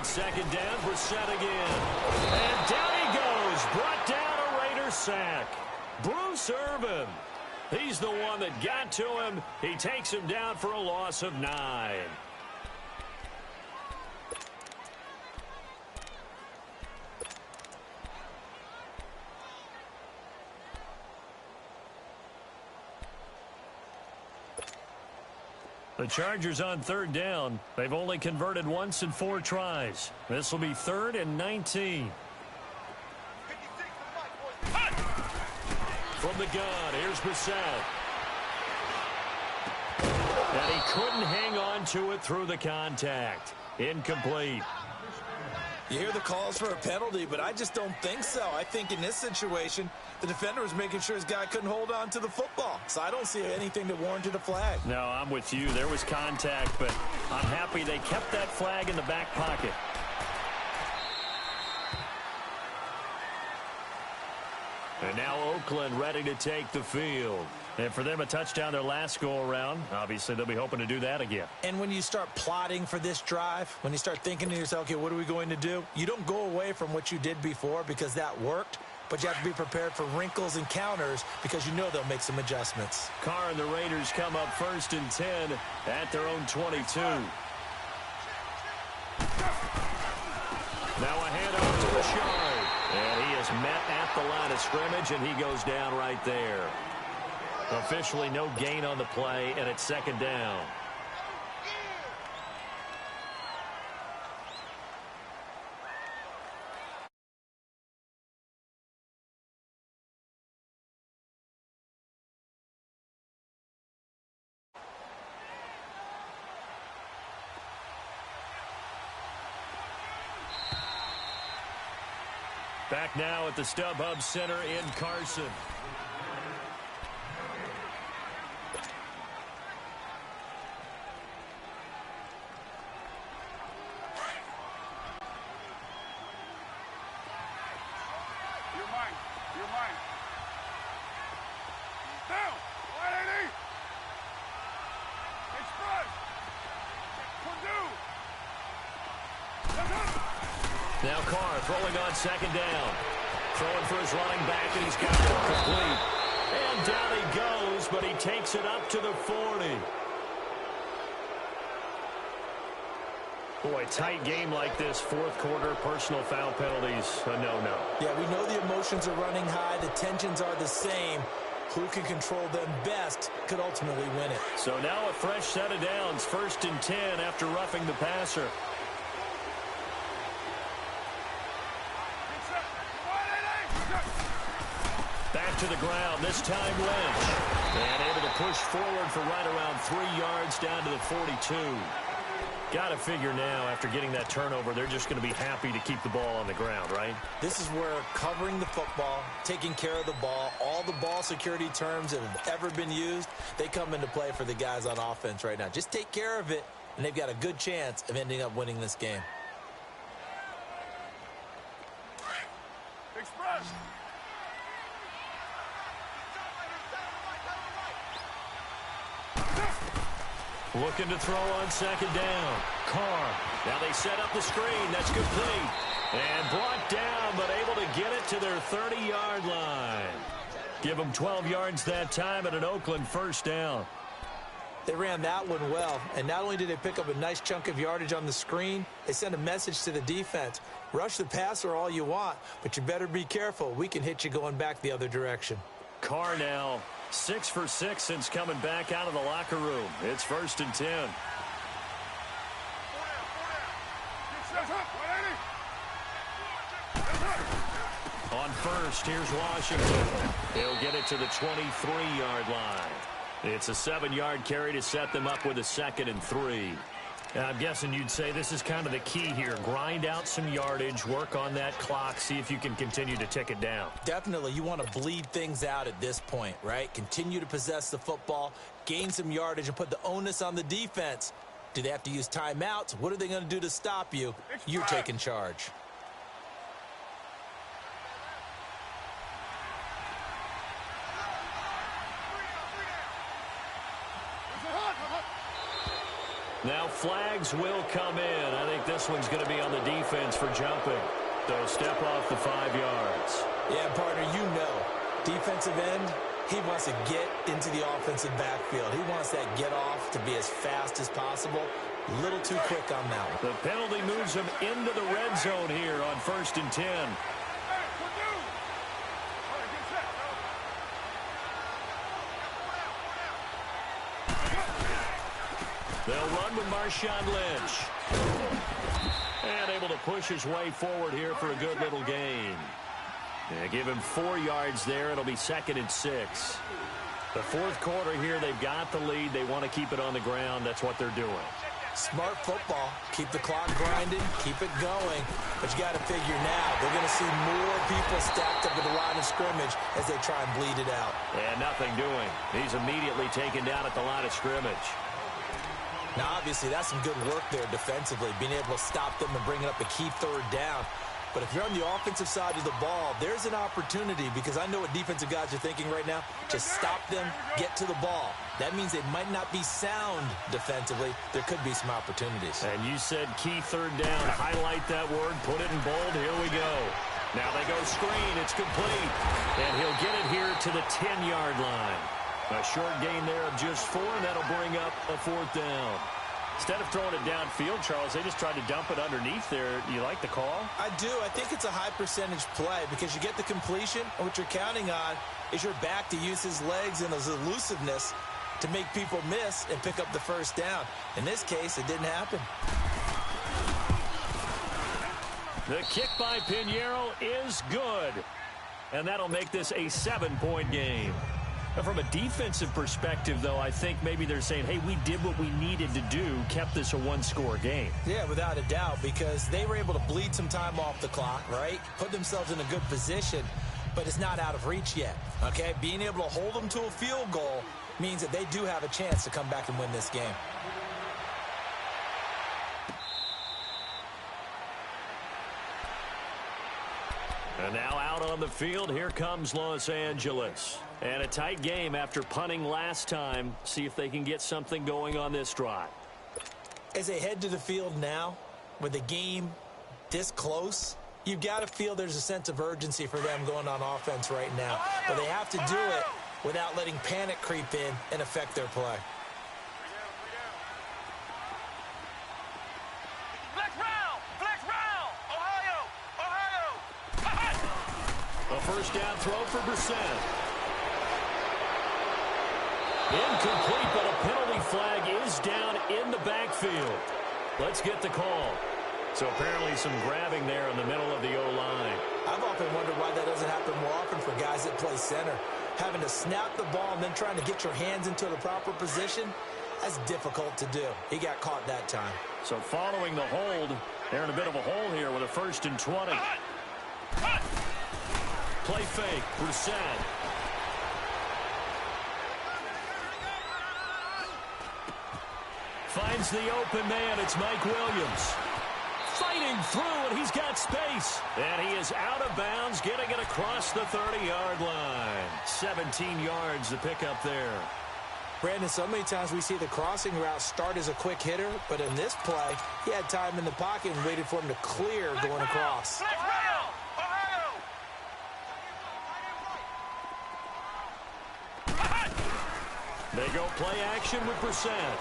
B: Second down, Brissett again. And down he goes. Brought down a Raider sack. Bruce Irvin. He's the one that got to him. He takes him down for a loss of 9. The Chargers on 3rd down. They've only converted once in 4 tries. This will be 3rd and 19. From the gun, here's Brissett. And he couldn't hang on to it through the contact. Incomplete.
E: You hear the calls for a penalty, but I just don't think so. I think in this situation, the defender was making sure his guy couldn't hold on to the football. So I don't see anything that warranted a flag.
B: No, I'm with you. There was contact, but I'm happy they kept that flag in the back pocket. And now Oakland ready to take the field. And for them, a touchdown their last go-around. Obviously, they'll be hoping to do that again.
E: And when you start plotting for this drive, when you start thinking to yourself, okay, what are we going to do? You don't go away from what you did before because that worked, but you have to be prepared for wrinkles and counters because you know they'll make some adjustments.
B: Carr and the Raiders come up 1st and 10 at their own 22. Now a handoff to Rashard. And he is met at the line of scrimmage, and he goes down right there. Officially no gain on the play, and it's 2nd down. Back now at the StubHub Center in Carson. Now Carr throwing on 2nd down. Throwing for his running back, and he's got it complete. And down he goes, but he takes it up to the 40. Boy, tight game like this, fourth quarter, personal foul penalties, a no-no.
E: Yeah, we know the emotions are running high. The tensions are the same. Who can control them best could ultimately win it.
B: So now a fresh set of downs, 1st and 10 after roughing the passer. Back to the ground, this time Lynch. And able to push forward for right around 3 yards down to the 42. Got to figure now, after getting that turnover, they're just going to be happy to keep the ball on the ground, right?
E: This is where covering the football, taking care of the ball, all the ball security terms that have ever been used, they come into play for the guys on offense right now. Just take care of it, and they've got a good chance of ending up winning this game.
F: Express.
B: Looking to throw on 2nd down. Carr. Now they set up the screen. That's complete. And brought down, but able to get it to their 30-yard line. Give them 12 yards that time at an Oakland 1st down.
E: They ran that one well, and not only did they pick up a nice chunk of yardage on the screen, they sent a message to the defense. Rush the passer all you want, but you better be careful. We can hit you going back the other direction.
B: Carr now 6 for 6 since coming back out of the locker room. It's 1st and 10. On 1st, here's Washington. He'll get it to the 23-yard line. It's a 7-yard carry to set them up with a 2nd and 3. I'm guessing you'd say this is kind of the key here. Grind out some yardage, work on that clock, see if you can continue to tick it down.
E: Definitely, you want to bleed things out at this point, right? Continue to possess the football, gain some yardage, and put the onus on the defense. Do they have to use timeouts? What are they going to do to stop you? You're taking charge.
B: Now flags will come in. I think this one's going to be on the defense for jumping. So step off the 5 yards.
E: Yeah, partner, you know, defensive end, he wants to get into the offensive backfield. He wants that get off to be as fast as possible. A little too quick on that one.
B: The penalty moves him into the red zone here on 1st and 10. They'll run with Marshawn Lynch. And able to push his way forward here for a good little gain. Yeah, give him 4 yards there. It'll be 2nd and 6. The fourth quarter here, they've got the lead. They want to keep it on the ground. That's what they're doing.
E: Smart football. Keep the clock grinding. Keep it going. But you got to figure now, they're going to see more people stacked up at the line of scrimmage as they try and bleed it out.
B: And nothing doing. He's immediately taken down at the line of scrimmage.
E: Now, obviously, that's some good work there defensively, being able to stop them and bringing up a key 3rd down. But if you're on the offensive side of the ball, there's an opportunity, because I know what defensive guys are thinking right now. Just stop them, get to the ball. That means they might not be sound defensively. There could be some opportunities.
B: And you said key 3rd down. Highlight that word, put it in bold. Here we go. Now they go screen. It's complete. And he'll get it here to the 10-yard line. A short gain there of just 4, and that'll bring up a 4th down. Instead of throwing it downfield, Charles, they just tried to dump it underneath there. You like the call?
E: I do. I think it's a high percentage play because you get the completion, and what you're counting on is your back to use his legs and his elusiveness to make people miss and pick up the 1st down. In this case, it didn't happen.
B: The kick by Pinheiro is good. And that'll make this a 7-point game. From a defensive perspective, though, I think maybe they're saying, hey, we did what we needed to do, kept this a 1-score game.
E: Yeah, without a doubt, because they were able to bleed some time off the clock, right? Put themselves in a good position, but it's not out of reach yet, okay? Being able to hold them to a field goal means that they do have a chance to come back and win this game.
B: And now out on the field, here comes Los Angeles. And a tight game after punting last time. See if they can get something going on this drive.
E: As they head to the field now, with the game this close, you've got to feel there's a sense of urgency for them going on offense right now. But they have to do it without letting panic creep in and affect their play.
B: A first down throw for Brissett. Incomplete, but a penalty flag is down in the backfield. Let's get the call. So apparently some grabbing there in the middle of the O-line.
E: I've often wondered why that doesn't happen more often for guys that play center. Having to snap the ball and then trying to get your hands into the proper position, that's difficult to do. He got caught that time.
B: So following the hold, they're in a bit of a hole here with a 1st and 20. Play fake, Brissett. Finds the open man, it's Mike Williams. Fighting through, and he's got space. And he is out of bounds, getting it across the 30-yard line. 17 yards to pick up there.
E: Brandon, so many times we see the crossing route start as a quick hitter, but in this play, he had time in the pocket and waited for him to clear going across.
B: They go play action with Brissett.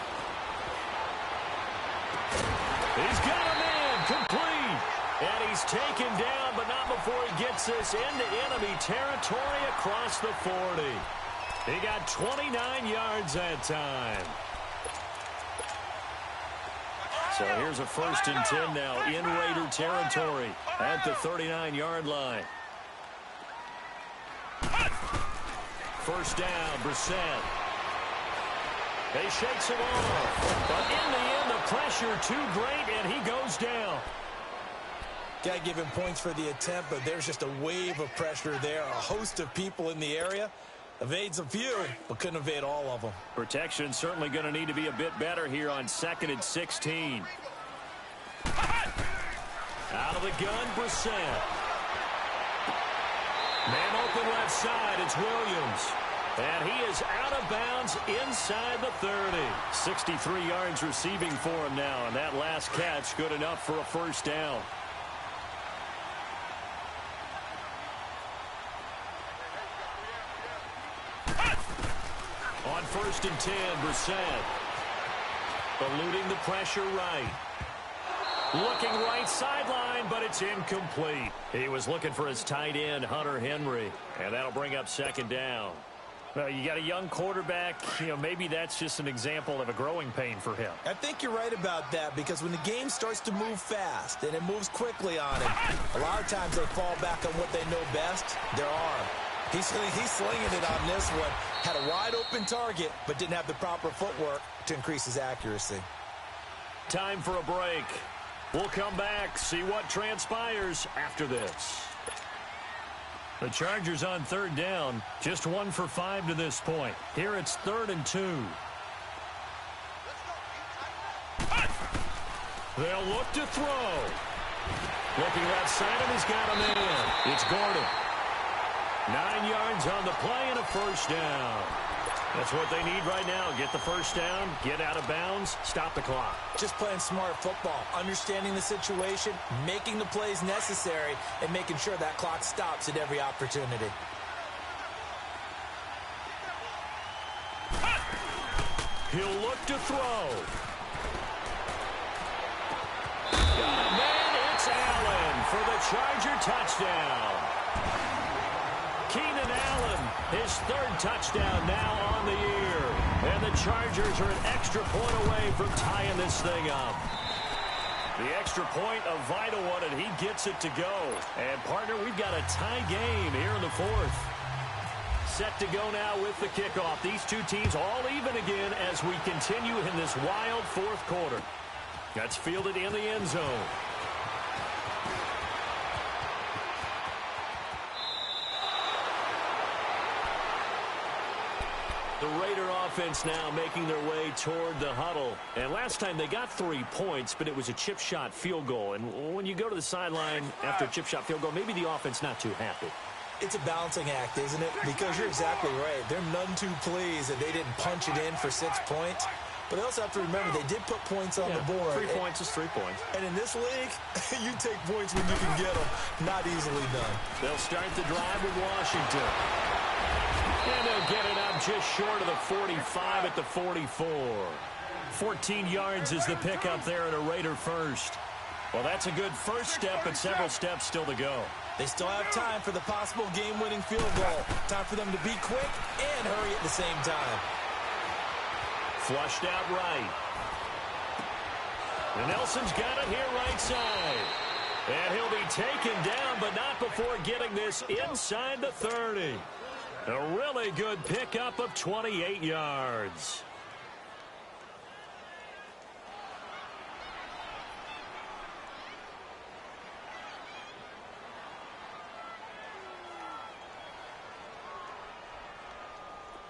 B: He's got a man complete. And he's taken down, but not before he gets this into enemy territory across the 40. He got 29 yards that time. So here's a 1st and 10 now in Raider territory at the 39-yard line. First down, Brissett. He shakes it off. But in the end, the pressure too great, and he goes down.
E: Got to give him points for the attempt, but there's just a wave of pressure there. A host of people in the area. Evades a few, but couldn't evade all of them.
B: Protection certainly going to need to be a bit better here on 2nd and 16. Out of the gun, Brissett. Man open left side, it's Williams. And he is out of bounds inside the 30. 63 yards receiving for him now, and that last catch good enough for a first down. On 1st and 10, Brissett. Eluding the pressure right. Looking right sideline, but it's incomplete. He was looking for his tight end, Hunter Henry, and that'll bring up 2nd down. Well, you got a young quarterback. You know, maybe that's just an example of a growing pain for him.
E: I think you're right about that, because when the game starts to move fast and it moves quickly on him, a lot of times they fall back on what they know best, their arm. He's slinging it on this one. Had a wide open target, but didn't have the proper footwork to increase his accuracy.
B: Time for a break. We'll come back, see what transpires after this. The Chargers on 3rd down, just 1 for 5 to this point. Here it's 3rd and 2. They'll look to throw. Looking left side, and he's got a man. It's Gordon. 9 yards on the play and a first down. That's what they need right now. Get the first down, get out of bounds, stop the clock.
E: Just playing smart football, understanding the situation, making the plays necessary, and making sure that clock stops at every opportunity.
B: He'll look to throw. Got a man, it's Allen for the Charger touchdown. Keenan Allen, his 3rd touchdown now on the year. And the Chargers are an extra point away from tying this thing up. The extra point, a vital one, and he gets it to go. And, partner, we've got a tie game here in the 4th. Set to go now with the kickoff. These two teams all even again as we continue in this wild 4th quarter. That's fielded in the end zone. The Raider offense now making their way toward the huddle. And last time they got 3 points, but it was a chip shot field goal. And when you go to the sideline after a chip shot field goal, maybe the offense not too happy.
E: It's a balancing act, isn't it? Because you're exactly right. They're none too pleased that they didn't punch it in for 6 points. But they also have to remember they did put points on the board.
B: 3 points is 3 points.
E: And in this league, you take points when you can get them. Not easily done.
B: They'll start the drive with Washington. And they'll get it up just short of the 45 at the 44. 14 yards is the pickup there at a Raider first. Well, that's a good first step, but several steps still to go.
E: They still have time for the possible game-winning field goal. Time for them to be quick and hurry at the same time.
B: Flushed out right. And Nelson's got it here right side. And he'll be taken down, but not before getting this inside the 30. A really good pickup of 28 yards.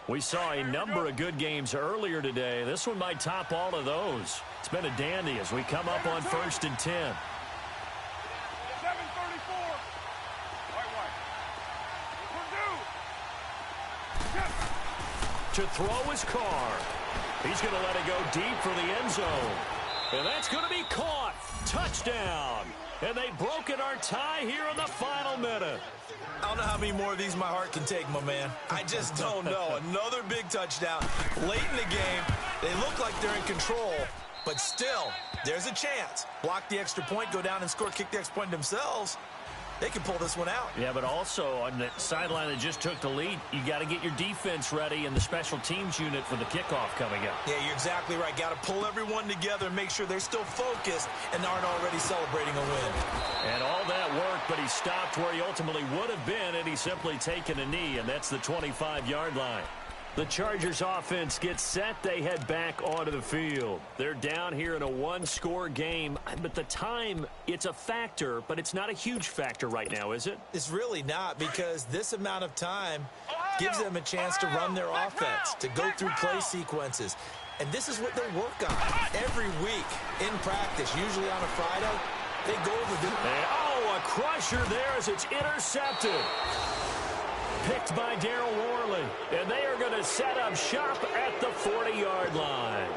B: We saw a number of good games earlier today. This one might top all of those. It's been a dandy as we come up on 1st and 10.
F: 7:34. White. Purdue.
B: To throw his car. He's going to let it go deep for the end zone. And that's going to be caught. Touchdown. And they've broken our tie here in the final minute.
E: I don't know how many more of these my heart can take, my man. I just don't know. Another big touchdown late in the game. They look like they're in control, but still, there's a chance. Block the extra point, go down and score, kick the extra point themselves. They can pull this one out.
B: Yeah, but also on the sideline that just took the lead, you got to get your defense ready and the special teams unit for the kickoff coming up.
E: Yeah, you're exactly right. Got to pull everyone together and make sure they're still focused and aren't already celebrating a win.
B: And all that worked, but he stopped where he ultimately would have been, and he's simply taken a knee, and that's the 25-yard line. The Chargers offense gets set. They head back onto the field. They're down here in a one-score game, but the time, it's a factor, but it's not a huge factor right now, is it?
E: It's really not, because this amount of time gives them a chance to run their offense, to go through play sequences. And this is what they work on every week in practice, usually on a Friday. They go over this.
B: Oh, a crusher there as it's intercepted. Picked by Darryl Worley, and they are going to set up shop at the 40-yard line.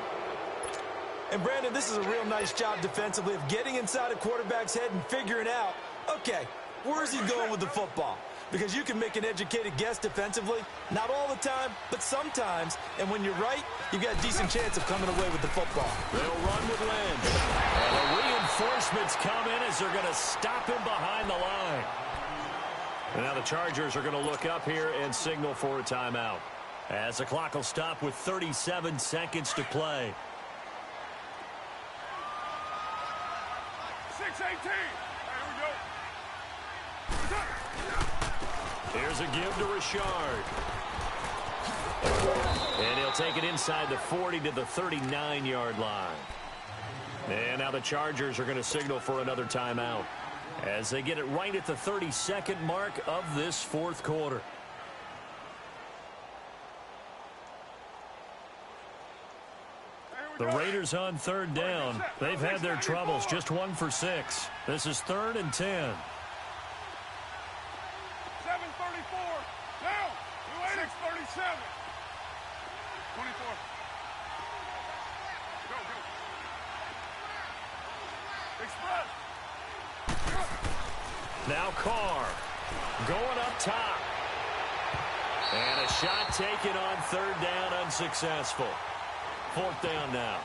E: And, Brandon, this is a real nice job defensively of getting inside a quarterback's head and figuring out, okay, where is he going with the football? Because you can make an educated guess defensively, not all the time, but sometimes. And when you're right, you've got a decent chance of coming away with the football.
B: They'll run with Lynch. And the reinforcements come in as they're going to stop him behind the line. And now the Chargers are going to look up here and signal for a timeout, as the clock will stop with 37 seconds to play.
F: 6:18. Here we go.
B: Here's a give to Richard. And he'll take it inside the 40 to the 39-yard line. And now the Chargers are going to signal for another timeout, as they get it right at the 32nd mark of this fourth quarter. The Raiders on third down. They've had their troubles, just 1 for 6. This is 3rd and 10.
F: 7:34. Now, 6:37. 24. Go. Express.
B: Now Carr going up top. And a shot taken on 3rd down, unsuccessful. 4th down now.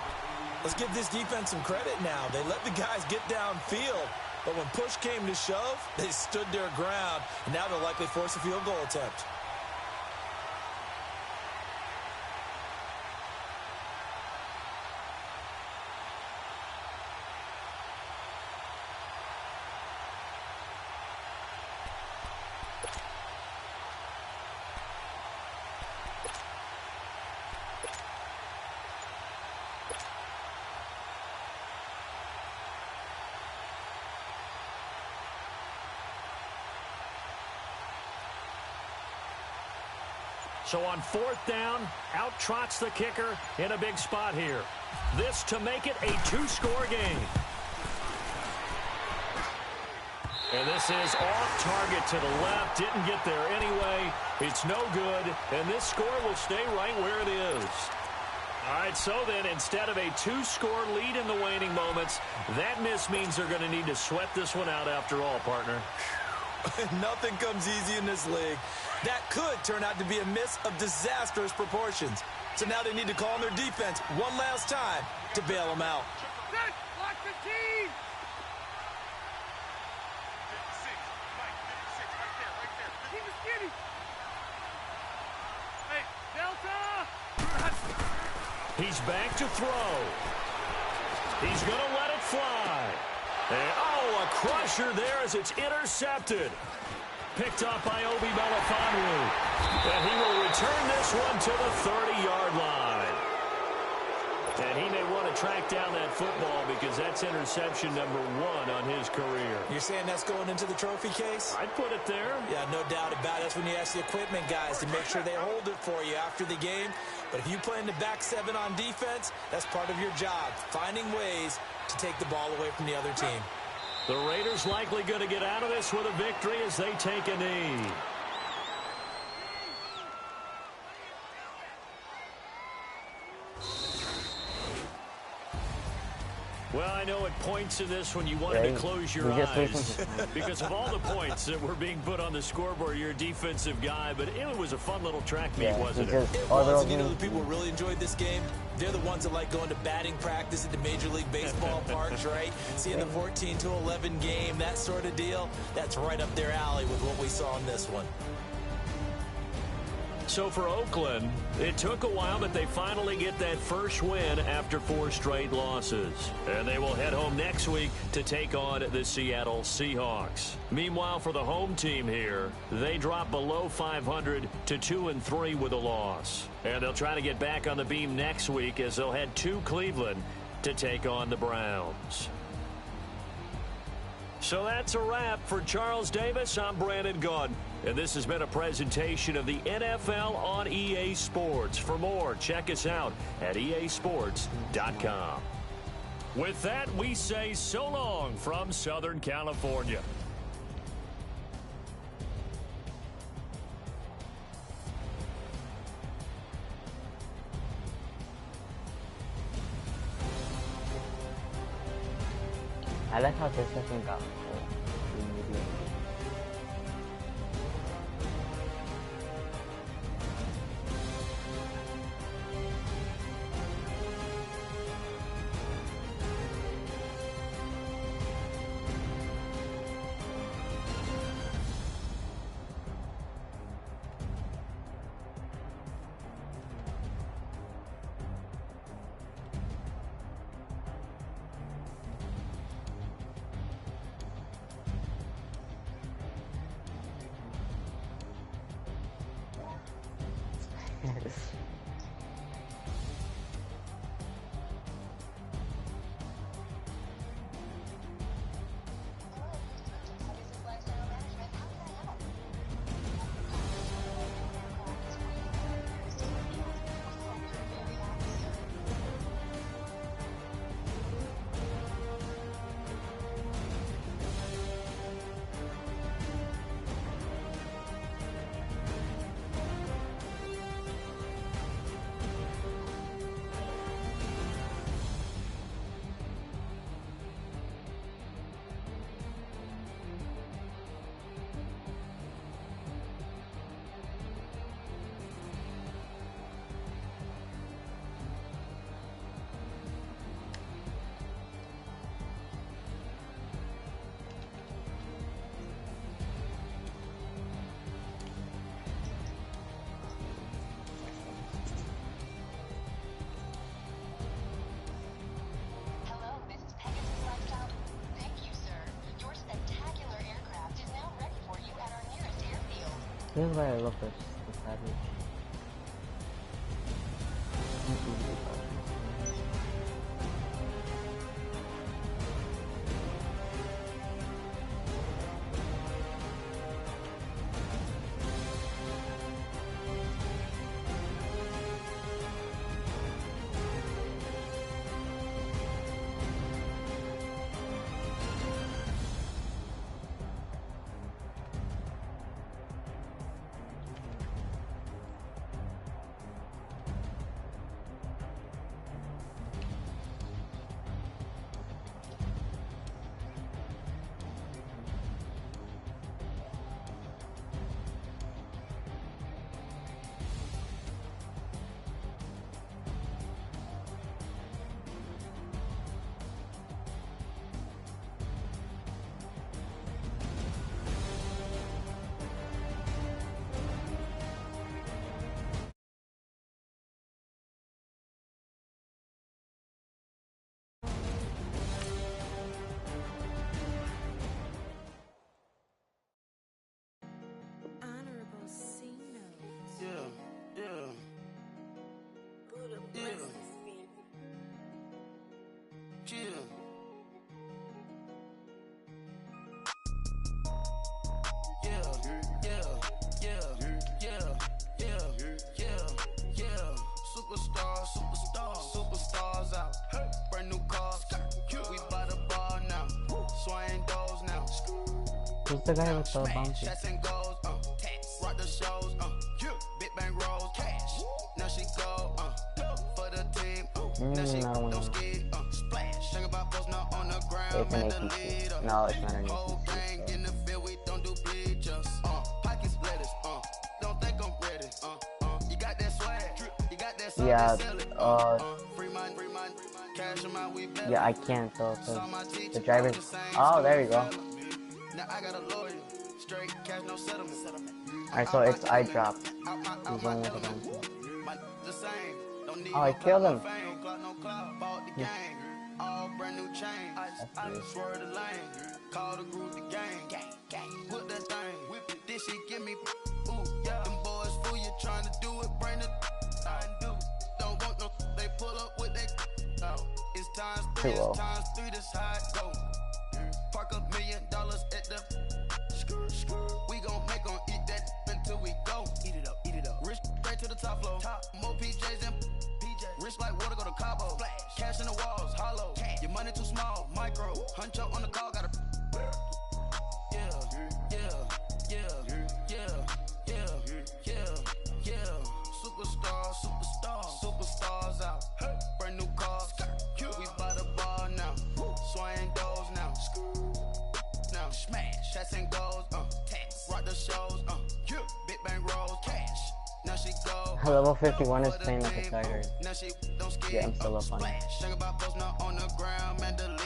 E: Let's give this defense some credit now. They let the guys get downfield, but when push came to shove, they stood their ground, and now they'll likely force a field goal attempt.
B: So on 4th down, out trots the kicker in a big spot here. This to make it a 2-score game. And this is off target to the left. Didn't get there anyway. It's no good. And this score will stay right where it is. All right, so then instead of a 2-score lead in the waning moments, that miss means they're going to need to sweat this one out after all, partner.
E: Nothing comes easy in this league. That could turn out to be a miss of disastrous proportions. So now they need to call on their defense one last time to bail them out.
F: Set! Lock the team! 56, Mike, 56, right there. Keep it skinny. Hey, Delta!
B: He's back to throw. He's going to let it fly. And, oh, a crusher there as it's intercepted. Picked up by Obi Melifonwu. And he will return this one to the 30-yard line. And he may want to track down that football because that's interception number 1 on his career.
E: You're saying that's going into the trophy case?
B: I'd put it there.
E: Yeah, no doubt about it. That's when you ask the equipment guys to make sure they hold it for you after the game. But if you play in the back 7 on defense, that's part of your job, finding ways to take the ball away from the other team.
B: The Raiders likely going to get out of this with a victory as they take a knee. Well, I know at points in this when you wanted to close your eyes because of all the points that were being put on the scoreboard. You're a defensive guy, but it was a fun little track meet, wasn't it?
E: It was, and you know the people who really enjoyed this game? They're the ones that like going to batting practice at the Major League Baseball parks, right? Seeing the 14-11 game, that sort of deal, that's right up their alley with what we saw in this one.
B: So for Oakland, it took a while, but they finally get that first win after 4 straight losses. And they will head home next week to take on the Seattle Seahawks. Meanwhile, for the home team here, they drop below 500 to 2-3 with a loss. And they'll try to get back on the beam next week as they'll head to Cleveland to take on the Browns. So that's a wrap. For Charles Davis, I'm Brandon Gaudin. And this has been a presentation of the NFL on EA Sports. For more, check us out at easports.com. With that, we say so long from Southern California.
D: I like how this doesn't go. This is why I love this package.
A: Superstars out. Brand new cars. We by the bar now. Swaying doors now.
D: Who's the guy with the bouncy?
A: Shots and goals, rock the shows, big bang rolls, cash. Now she go, for the team, now she don't ski, splash. Think about post now on the ground,
D: It's an APC. No, it's not an
A: whole
D: APC.
A: gang in the field, we don't do bleachers, pockets lettuce, don't think I'm ready, you got that swag, you got that swag,
D: Yeah,
A: free mind, cash amount, we better.
D: yeah, I can't though, cause the driver's. Oh, there you go.
A: Now I got a lawyer, straight cash, no settlement.
D: Alright, so it's I dropped. He's going with the bouncy. Oh, I killed him.
A: All brand new chain. I swear the lane. Call the group the gang. Put that thing. Whip it. This shit give me. Ooh, yeah. Them boys fool you trying to do it. Bring the. Don't want no. They pull up with they. It's times 3. It's times 3. This how it go. Park $1 million at the. We gon' make 'em eat that until we go. Eat it up. Rich straight to the top floor. More PJs and PJs. Rich like water, go to Cabo. Splash. Cash in the walls, hollow. Your money too small, micro. Hunch up on the call, gotta. Superstars out. Brand new cars. We by the bar now. Swaying doors now. Now smash. Shots and goals, rock the shows, big bang rolls, cash. Now she go.
D: Level 51 is playing like a tryhard. Yeah, I'm still up on it.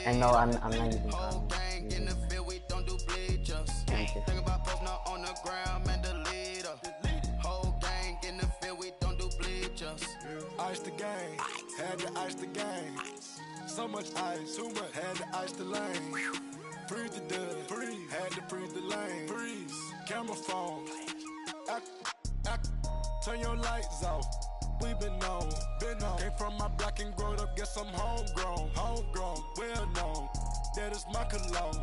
D: And no, I'm not using comments.
A: In the field, we don't do bleachers. Think about post now on the ground, man, the leader. Whole gang in the field, we don't do bleachers.
F: Ice the game, had to ice the game. So much ice, too much, had to ice the lane. Freeze the dud, freeze, had to freeze the lane. Freeze, camera phone. Turn your lights off. We been on. Came from my block and growed up, guess I'm homegrown, well known. That is my cologne.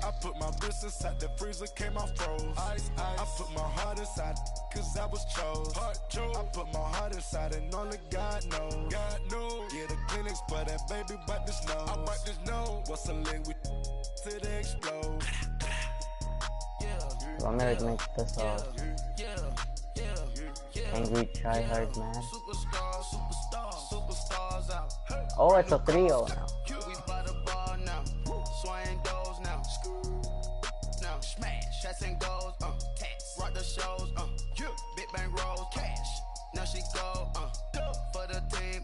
F: I put my wrist inside the freezer, came out froze. Ice. I put my heart inside, cause I was chose. I put my heart inside and only God knows. Yeah, the clinics, but that baby bite this nose. I bite this nose. What's a link with till they explode?
D: I'm gonna make this angry tryhard man. Oh, it's a 3-0 now.
A: We by the bar now. Swaying doors now. Now smash. Shots and goals, rock the shows, big bang rolls, cash. Now she go, for the team,